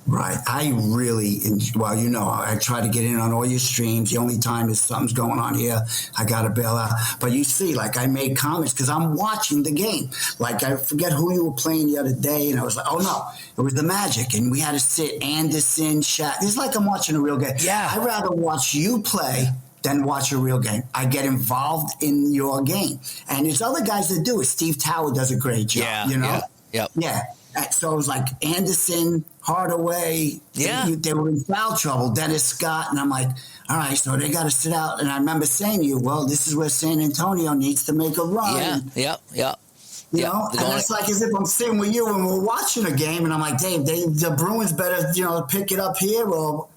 Right. I really, I try to get in on all your streams. The only time is something's going on here, I got to bail out. But you see, I made comments because I'm watching the game. I forget who you were playing the other day, and I was like, oh, no, it was the Magic, and we had to sit Anderson, Shaq. It's like I'm watching a real game. Yeah. I'd rather watch you play than watch a real game. I get involved in your game. And there's other guys that do it. Steve Tower does a great job, Yeah. So it was like Anderson, Hardaway. They were in foul trouble. Dennis Scott. And I'm like, all right, so they got to sit out. And I remember saying to you, well, this is where San Antonio needs to make a run. Yeah. You know, and it's like as if I'm sitting with you and we're watching a game, and I'm like, Dave, the Bruins better, pick it up here, or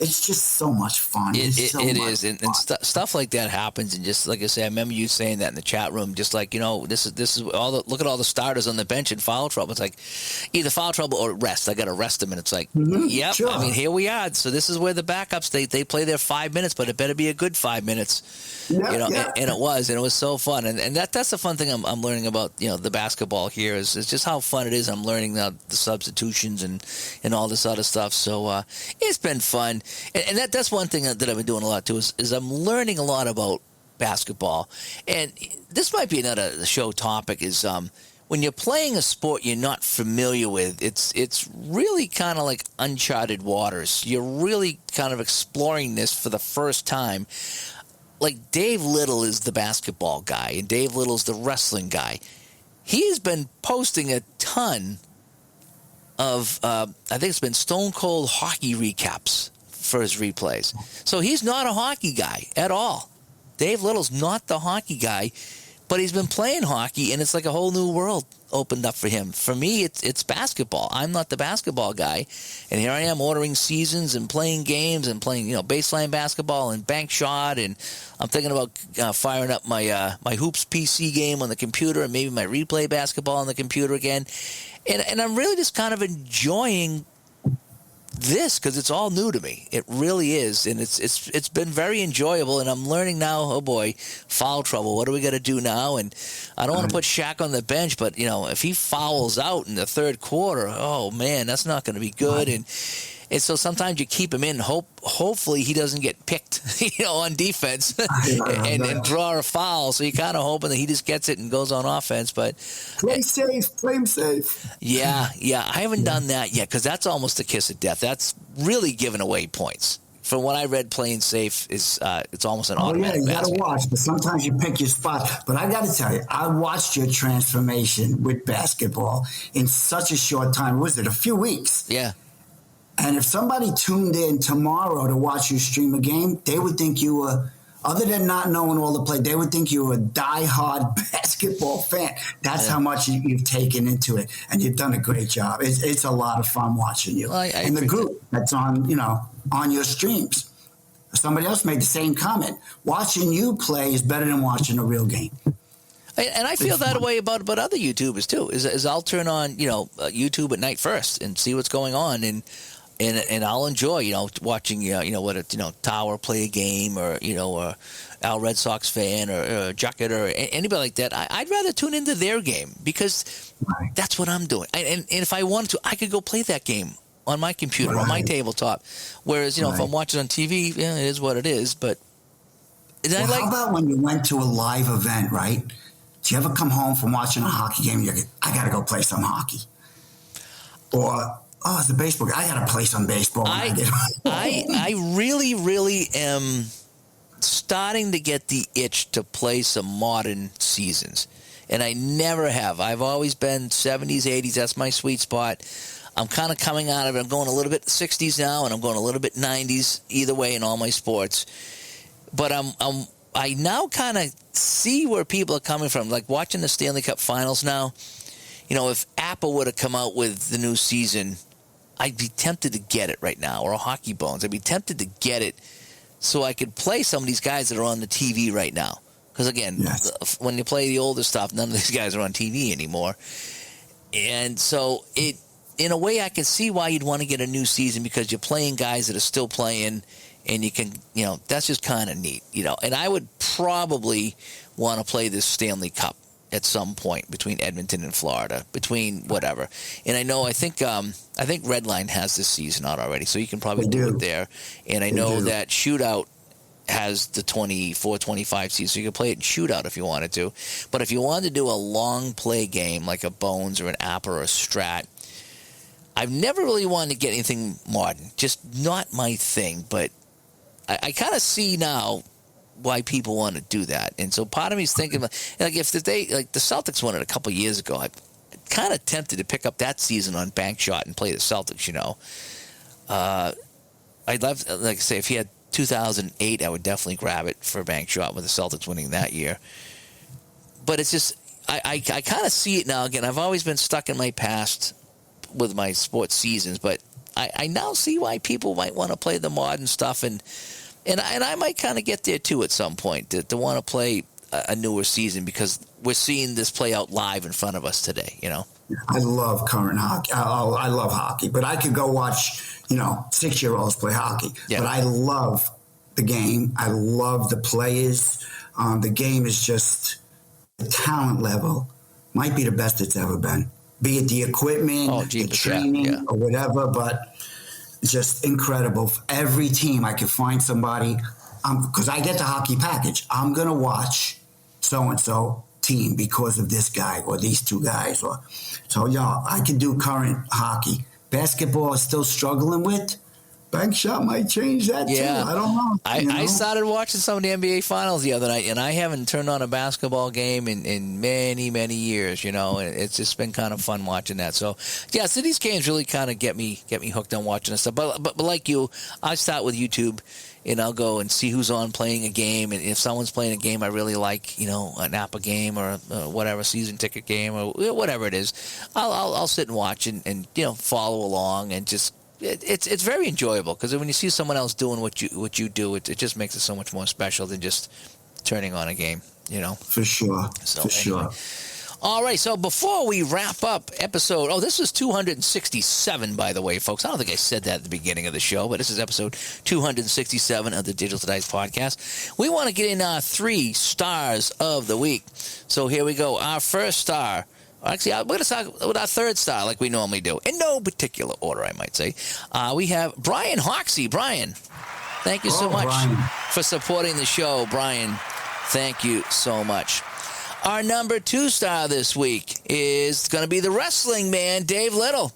It's just so much fun. It fun. is, and stuff like that happens, and just like I say, I remember you saying that in the chat room. Just like, this is all the look at all the starters on the bench in foul trouble. It's like either foul trouble or rest. I got to rest them, and it's like, yep. Sure. I mean, here we are. So this is where the backups they play their 5 minutes, but it better be a good 5 minutes. And it was so fun, and that's the fun thing I'm learning about the basketball here is just how fun it is. I'm learning the substitutions and all this other stuff. So it's been fun, and that's one thing that I've been doing a lot too is I'm learning a lot about basketball. And this might be another show topic is when you're playing a sport you're not familiar with, it's really kind of like uncharted waters. You're really kind of exploring this for the first time. Like Dave Little is the basketball guy and Dave Little's the wrestling guy. He has been posting a ton of I think it's been Stone Cold hockey recaps for his replays. So he's not a hockey guy at all. Dave Little's not the hockey guy, but he's been playing hockey, and it's like a whole new world opened up for him. For me, it's basketball. I'm not the basketball guy, and here I am ordering seasons and playing games and playing baseline basketball and bank shot, and I'm thinking about firing up my my hoops PC game on the computer and maybe my replay basketball on the computer again, and I'm really just kind of enjoying this because it's all new to me. It really is, and it's been very enjoyable, and I'm learning now. Oh boy, foul trouble. What do we got to do now? And I don't want to put Shaq on the bench, but if he fouls out in the third quarter, oh man, that's not going to be good. And so sometimes you keep him in. Hopefully he doesn't get picked, on defense and draw a foul. So you're kind of hoping that he just gets it and goes on offense. But play him safe. Yeah. I haven't done that yet because that's almost a kiss of death. That's really giving away points. From what I read, playing safe is it's almost an automatic basket. You got to watch, but sometimes you pick your spot. But I got to tell you, I watched your transformation with basketball in such a short time. Was it a few weeks? Yeah. And if somebody tuned in tomorrow to watch you stream a game, they would think you were, other than not knowing all the play, they would think you were a diehard basketball fan. That's how much you've taken into it. And you've done a great job. It's a lot of fun watching you. Well, and the group that's on your streams. Somebody else made the same comment. Watching you play is better than watching a real game. And I feel that way about other YouTubers too. Is I'll turn on YouTube at night first and see what's going on, and I'll enjoy watching Tower play a game or or Al Red Sox fan or Jucket or anybody like that. I'd rather tune into their game because that's what I'm doing. And if I wanted to, I could go play that game on my computer on my tabletop. Whereas if I'm watching on TV, it is what it is. But how about when you went to a live event, right? Do you ever come home from watching a hockey game and you go, I got to go play some hockey? Or, it's a baseball game. I got to play some baseball. I really, really am starting to get the itch to play some modern seasons. And I never have. I've always been 70s, 80s. That's my sweet spot. I'm kind of coming out of it. I'm going a little bit 60s now, and I'm going a little bit 90s, either way in all my sports. But I now kind of see where people are coming from, like watching the Stanley Cup Finals now. If Apple would have come out with the new season, I'd be tempted to get it right now, or a Hockey Bones. I'd be tempted to get it so I could play some of these guys that are on the TV right now. Because, again, when you play the older stuff, none of these guys are on TV anymore. And so in a way, I can see why you'd want to get a new season because you're playing guys that are still playing. And you can, that's just kind of neat, And I would probably want to play this Stanley Cup at some point between Edmonton and Florida, between whatever. And I think Redline has this season out already, so you can probably do it there. And I know that Shootout has the 24-25 season, so you can play it in Shootout if you wanted to. But if you wanted to do a long play game like a Bones or an Apple or a Strat, I've never really wanted to get anything modern, just not my thing, but I kind of see now why people want to do that. And so part of me is thinking, like if the Celtics won it a couple of years ago, I'm kind of tempted to pick up that season on Bank Shot and play the Celtics, I'd love, like I say, if he had 2008, I would definitely grab it for Bank Shot with the Celtics winning that year. But it's just, I kind of see it now. Again, I've always been stuck in my past with my sports seasons, but I now see why people might want to play the modern stuff, and I might kind of get there too at some point to want to play a newer season because we're seeing this play out live in front of us today. I love current hockey. I love hockey, but I could go watch 6-year-olds play hockey. Yeah. But I love the game. I love the players. The game is just the talent level might be the best it's ever been. Be it the equipment, the training, or whatever, but it's just incredible. For every team, I can find somebody, because I get the hockey package. I'm going to watch so-and-so team because of this guy or these two guys. I can do current hockey. Basketball is still struggling with. Bank shot might change that too. I don't know. I started watching some of the NBA Finals the other night, and I haven't turned on a basketball game in many, many years. And it's just been kind of fun watching that. So these games really kind of get me hooked on watching this stuff. But like you, I start with YouTube, and I'll go and see who's on playing a game, and if someone's playing a game I really like, an Napa game or whatever season ticket game or whatever it is, I'll sit and watch and follow along and just. It's very enjoyable because when you see someone else doing what you do, it just makes it so much more special than just turning on a game, For sure. Sure. All right, so before we wrap up episode, this is 267, by the way, folks. I don't think I said that at the beginning of the show, but this is episode 267 of the Digital to Dice podcast. We want to get in our 3 stars of the week. So here we go. Our first star. Actually, we're going to start with our 3rd star like we normally do. In no particular order, I might say. We have Brian Hoxie. Brian, thank you so much for supporting the show. Brian, thank you so much. Our number 2 star this week is going to be the wrestling man, Dave Little.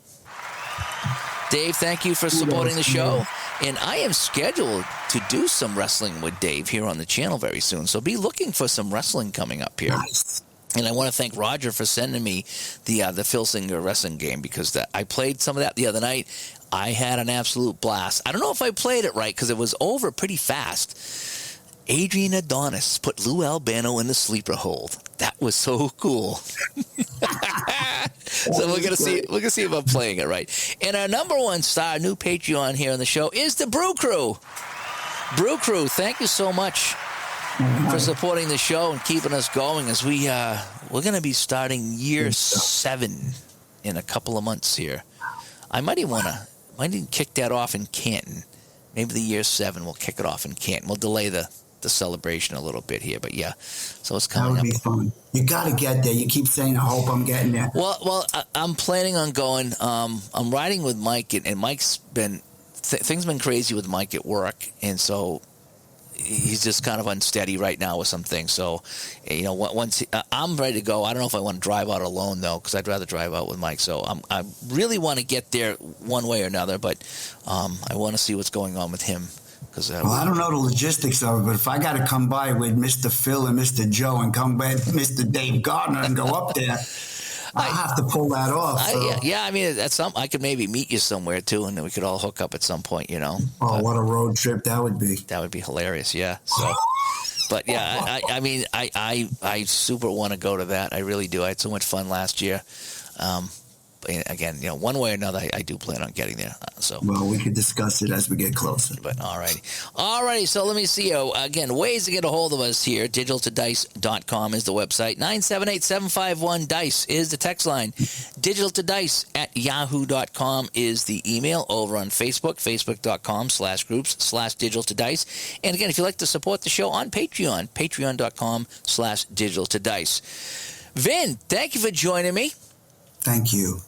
Dave, thank you for supporting the show. And I am scheduled to do some wrestling with Dave here on the channel very soon. So be looking for some wrestling coming up here. Nice. And I want to thank Roger for sending me the Phil Singer wrestling game because I played some of that the other night. I had an absolute blast. I don't know if I played it right because it was over pretty fast. Adrian Adonis put Lou Albano in the sleeper hold. That was so cool. So we're gonna see if I'm playing it right. And our number 1 star, new Patreon here on the show, is the Brew Crew. Brew Crew, thank you so much for supporting the show and keeping us going as we're going to be starting year 7 in a couple of months here. I might even kick that off in Canton. Maybe the year 7 we'll kick it off in Canton. We'll delay the celebration a little bit here, but so it's coming up. That would be fun. You got to get there. You keep saying, I hope I'm getting there. Well, I'm planning on going. I'm riding with Mike, and Mike's been things been crazy with Mike at work, and so he's just kind of unsteady right now with some things. So, once I'm ready to go, I don't know if I want to drive out alone though, because I'd rather drive out with Mike. So I really want to get there one way or another, but I want to see what's going on with him. I don't know the logistics of it, but if I got to come by with Mr. Phil and Mr. Joe and come back Mr. Dave Gardner and go up there, I have to pull that off. I mean, I could maybe meet you somewhere too, and then we could all hook up at some point, Oh, what a road trip that would be! That would be hilarious, yeah. So, but I mean, I super want to go to that. I really do. I had so much fun last year. Again, one way or another, I do plan on getting there. Well, we could discuss it as we get closer. But all righty. So let me see. Again, ways to get a hold of us here. digitaltodice.com is the website. 978-751-DICE is the text line. digitaltodice@yahoo.com is the email. Over on Facebook, facebook.com/groups/digitaltodice. And again, if you'd like to support the show on Patreon, patreon.com/digitaltodice. Vin, thank you for joining me. Thank you.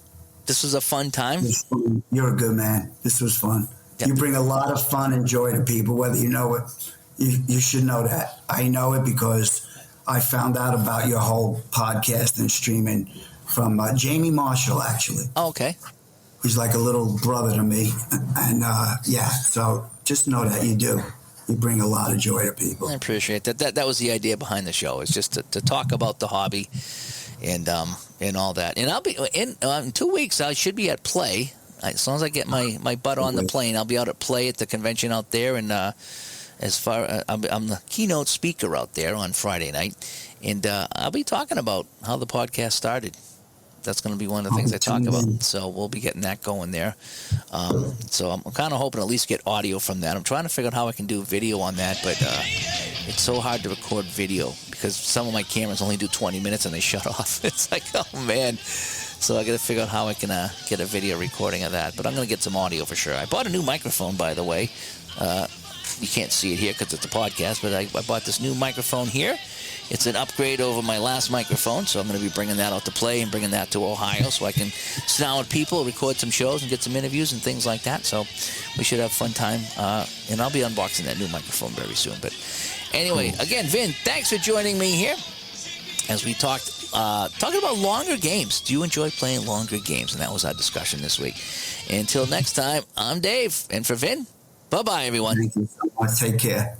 This was a fun time. You're a good man. This was fun. Yep. You bring a lot of fun and joy to people, whether you know it. You should know that. I know it because I found out about your whole podcast and streaming from Jamie Marshall, actually. Oh, okay. He's like a little brother to me. And, so just know that you do. You bring a lot of joy to people. I appreciate that. That was the idea behind the show, is just to talk about the hobby and all that. And I'll be in 2 weeks. I should be at Play. As long as I get my butt on the plane, I'll be out at Play at the convention out there. And I'm the keynote speaker out there on Friday night, and I'll be talking about how the podcast started. That's going to be one of the things I talk about. So we'll be getting that going there. So I'm kind of hoping to at least get audio from that. I'm trying to figure out how I can do video on that, but it's so hard to record video because some of my cameras only do 20 minutes and they shut off. It's like, oh, man. So I got to figure out how I can get a video recording of that. But I'm going to get some audio for sure. I bought a new microphone, by the way. You can't see it here because it's a podcast, but I bought this new microphone here. It's an upgrade over my last microphone, so I'm going to be bringing that out to play and bringing that to Ohio so I can sit down with people, record some shows, and get some interviews and things like that. So we should have a fun time, and I'll be unboxing that new microphone very soon. But anyway, again, Vin, thanks for joining me here as we talked talking about longer games. Do you enjoy playing longer games? And that was our discussion this week. Until next time, I'm Dave, and for Vin, bye-bye, everyone. Thank you so much. Take care.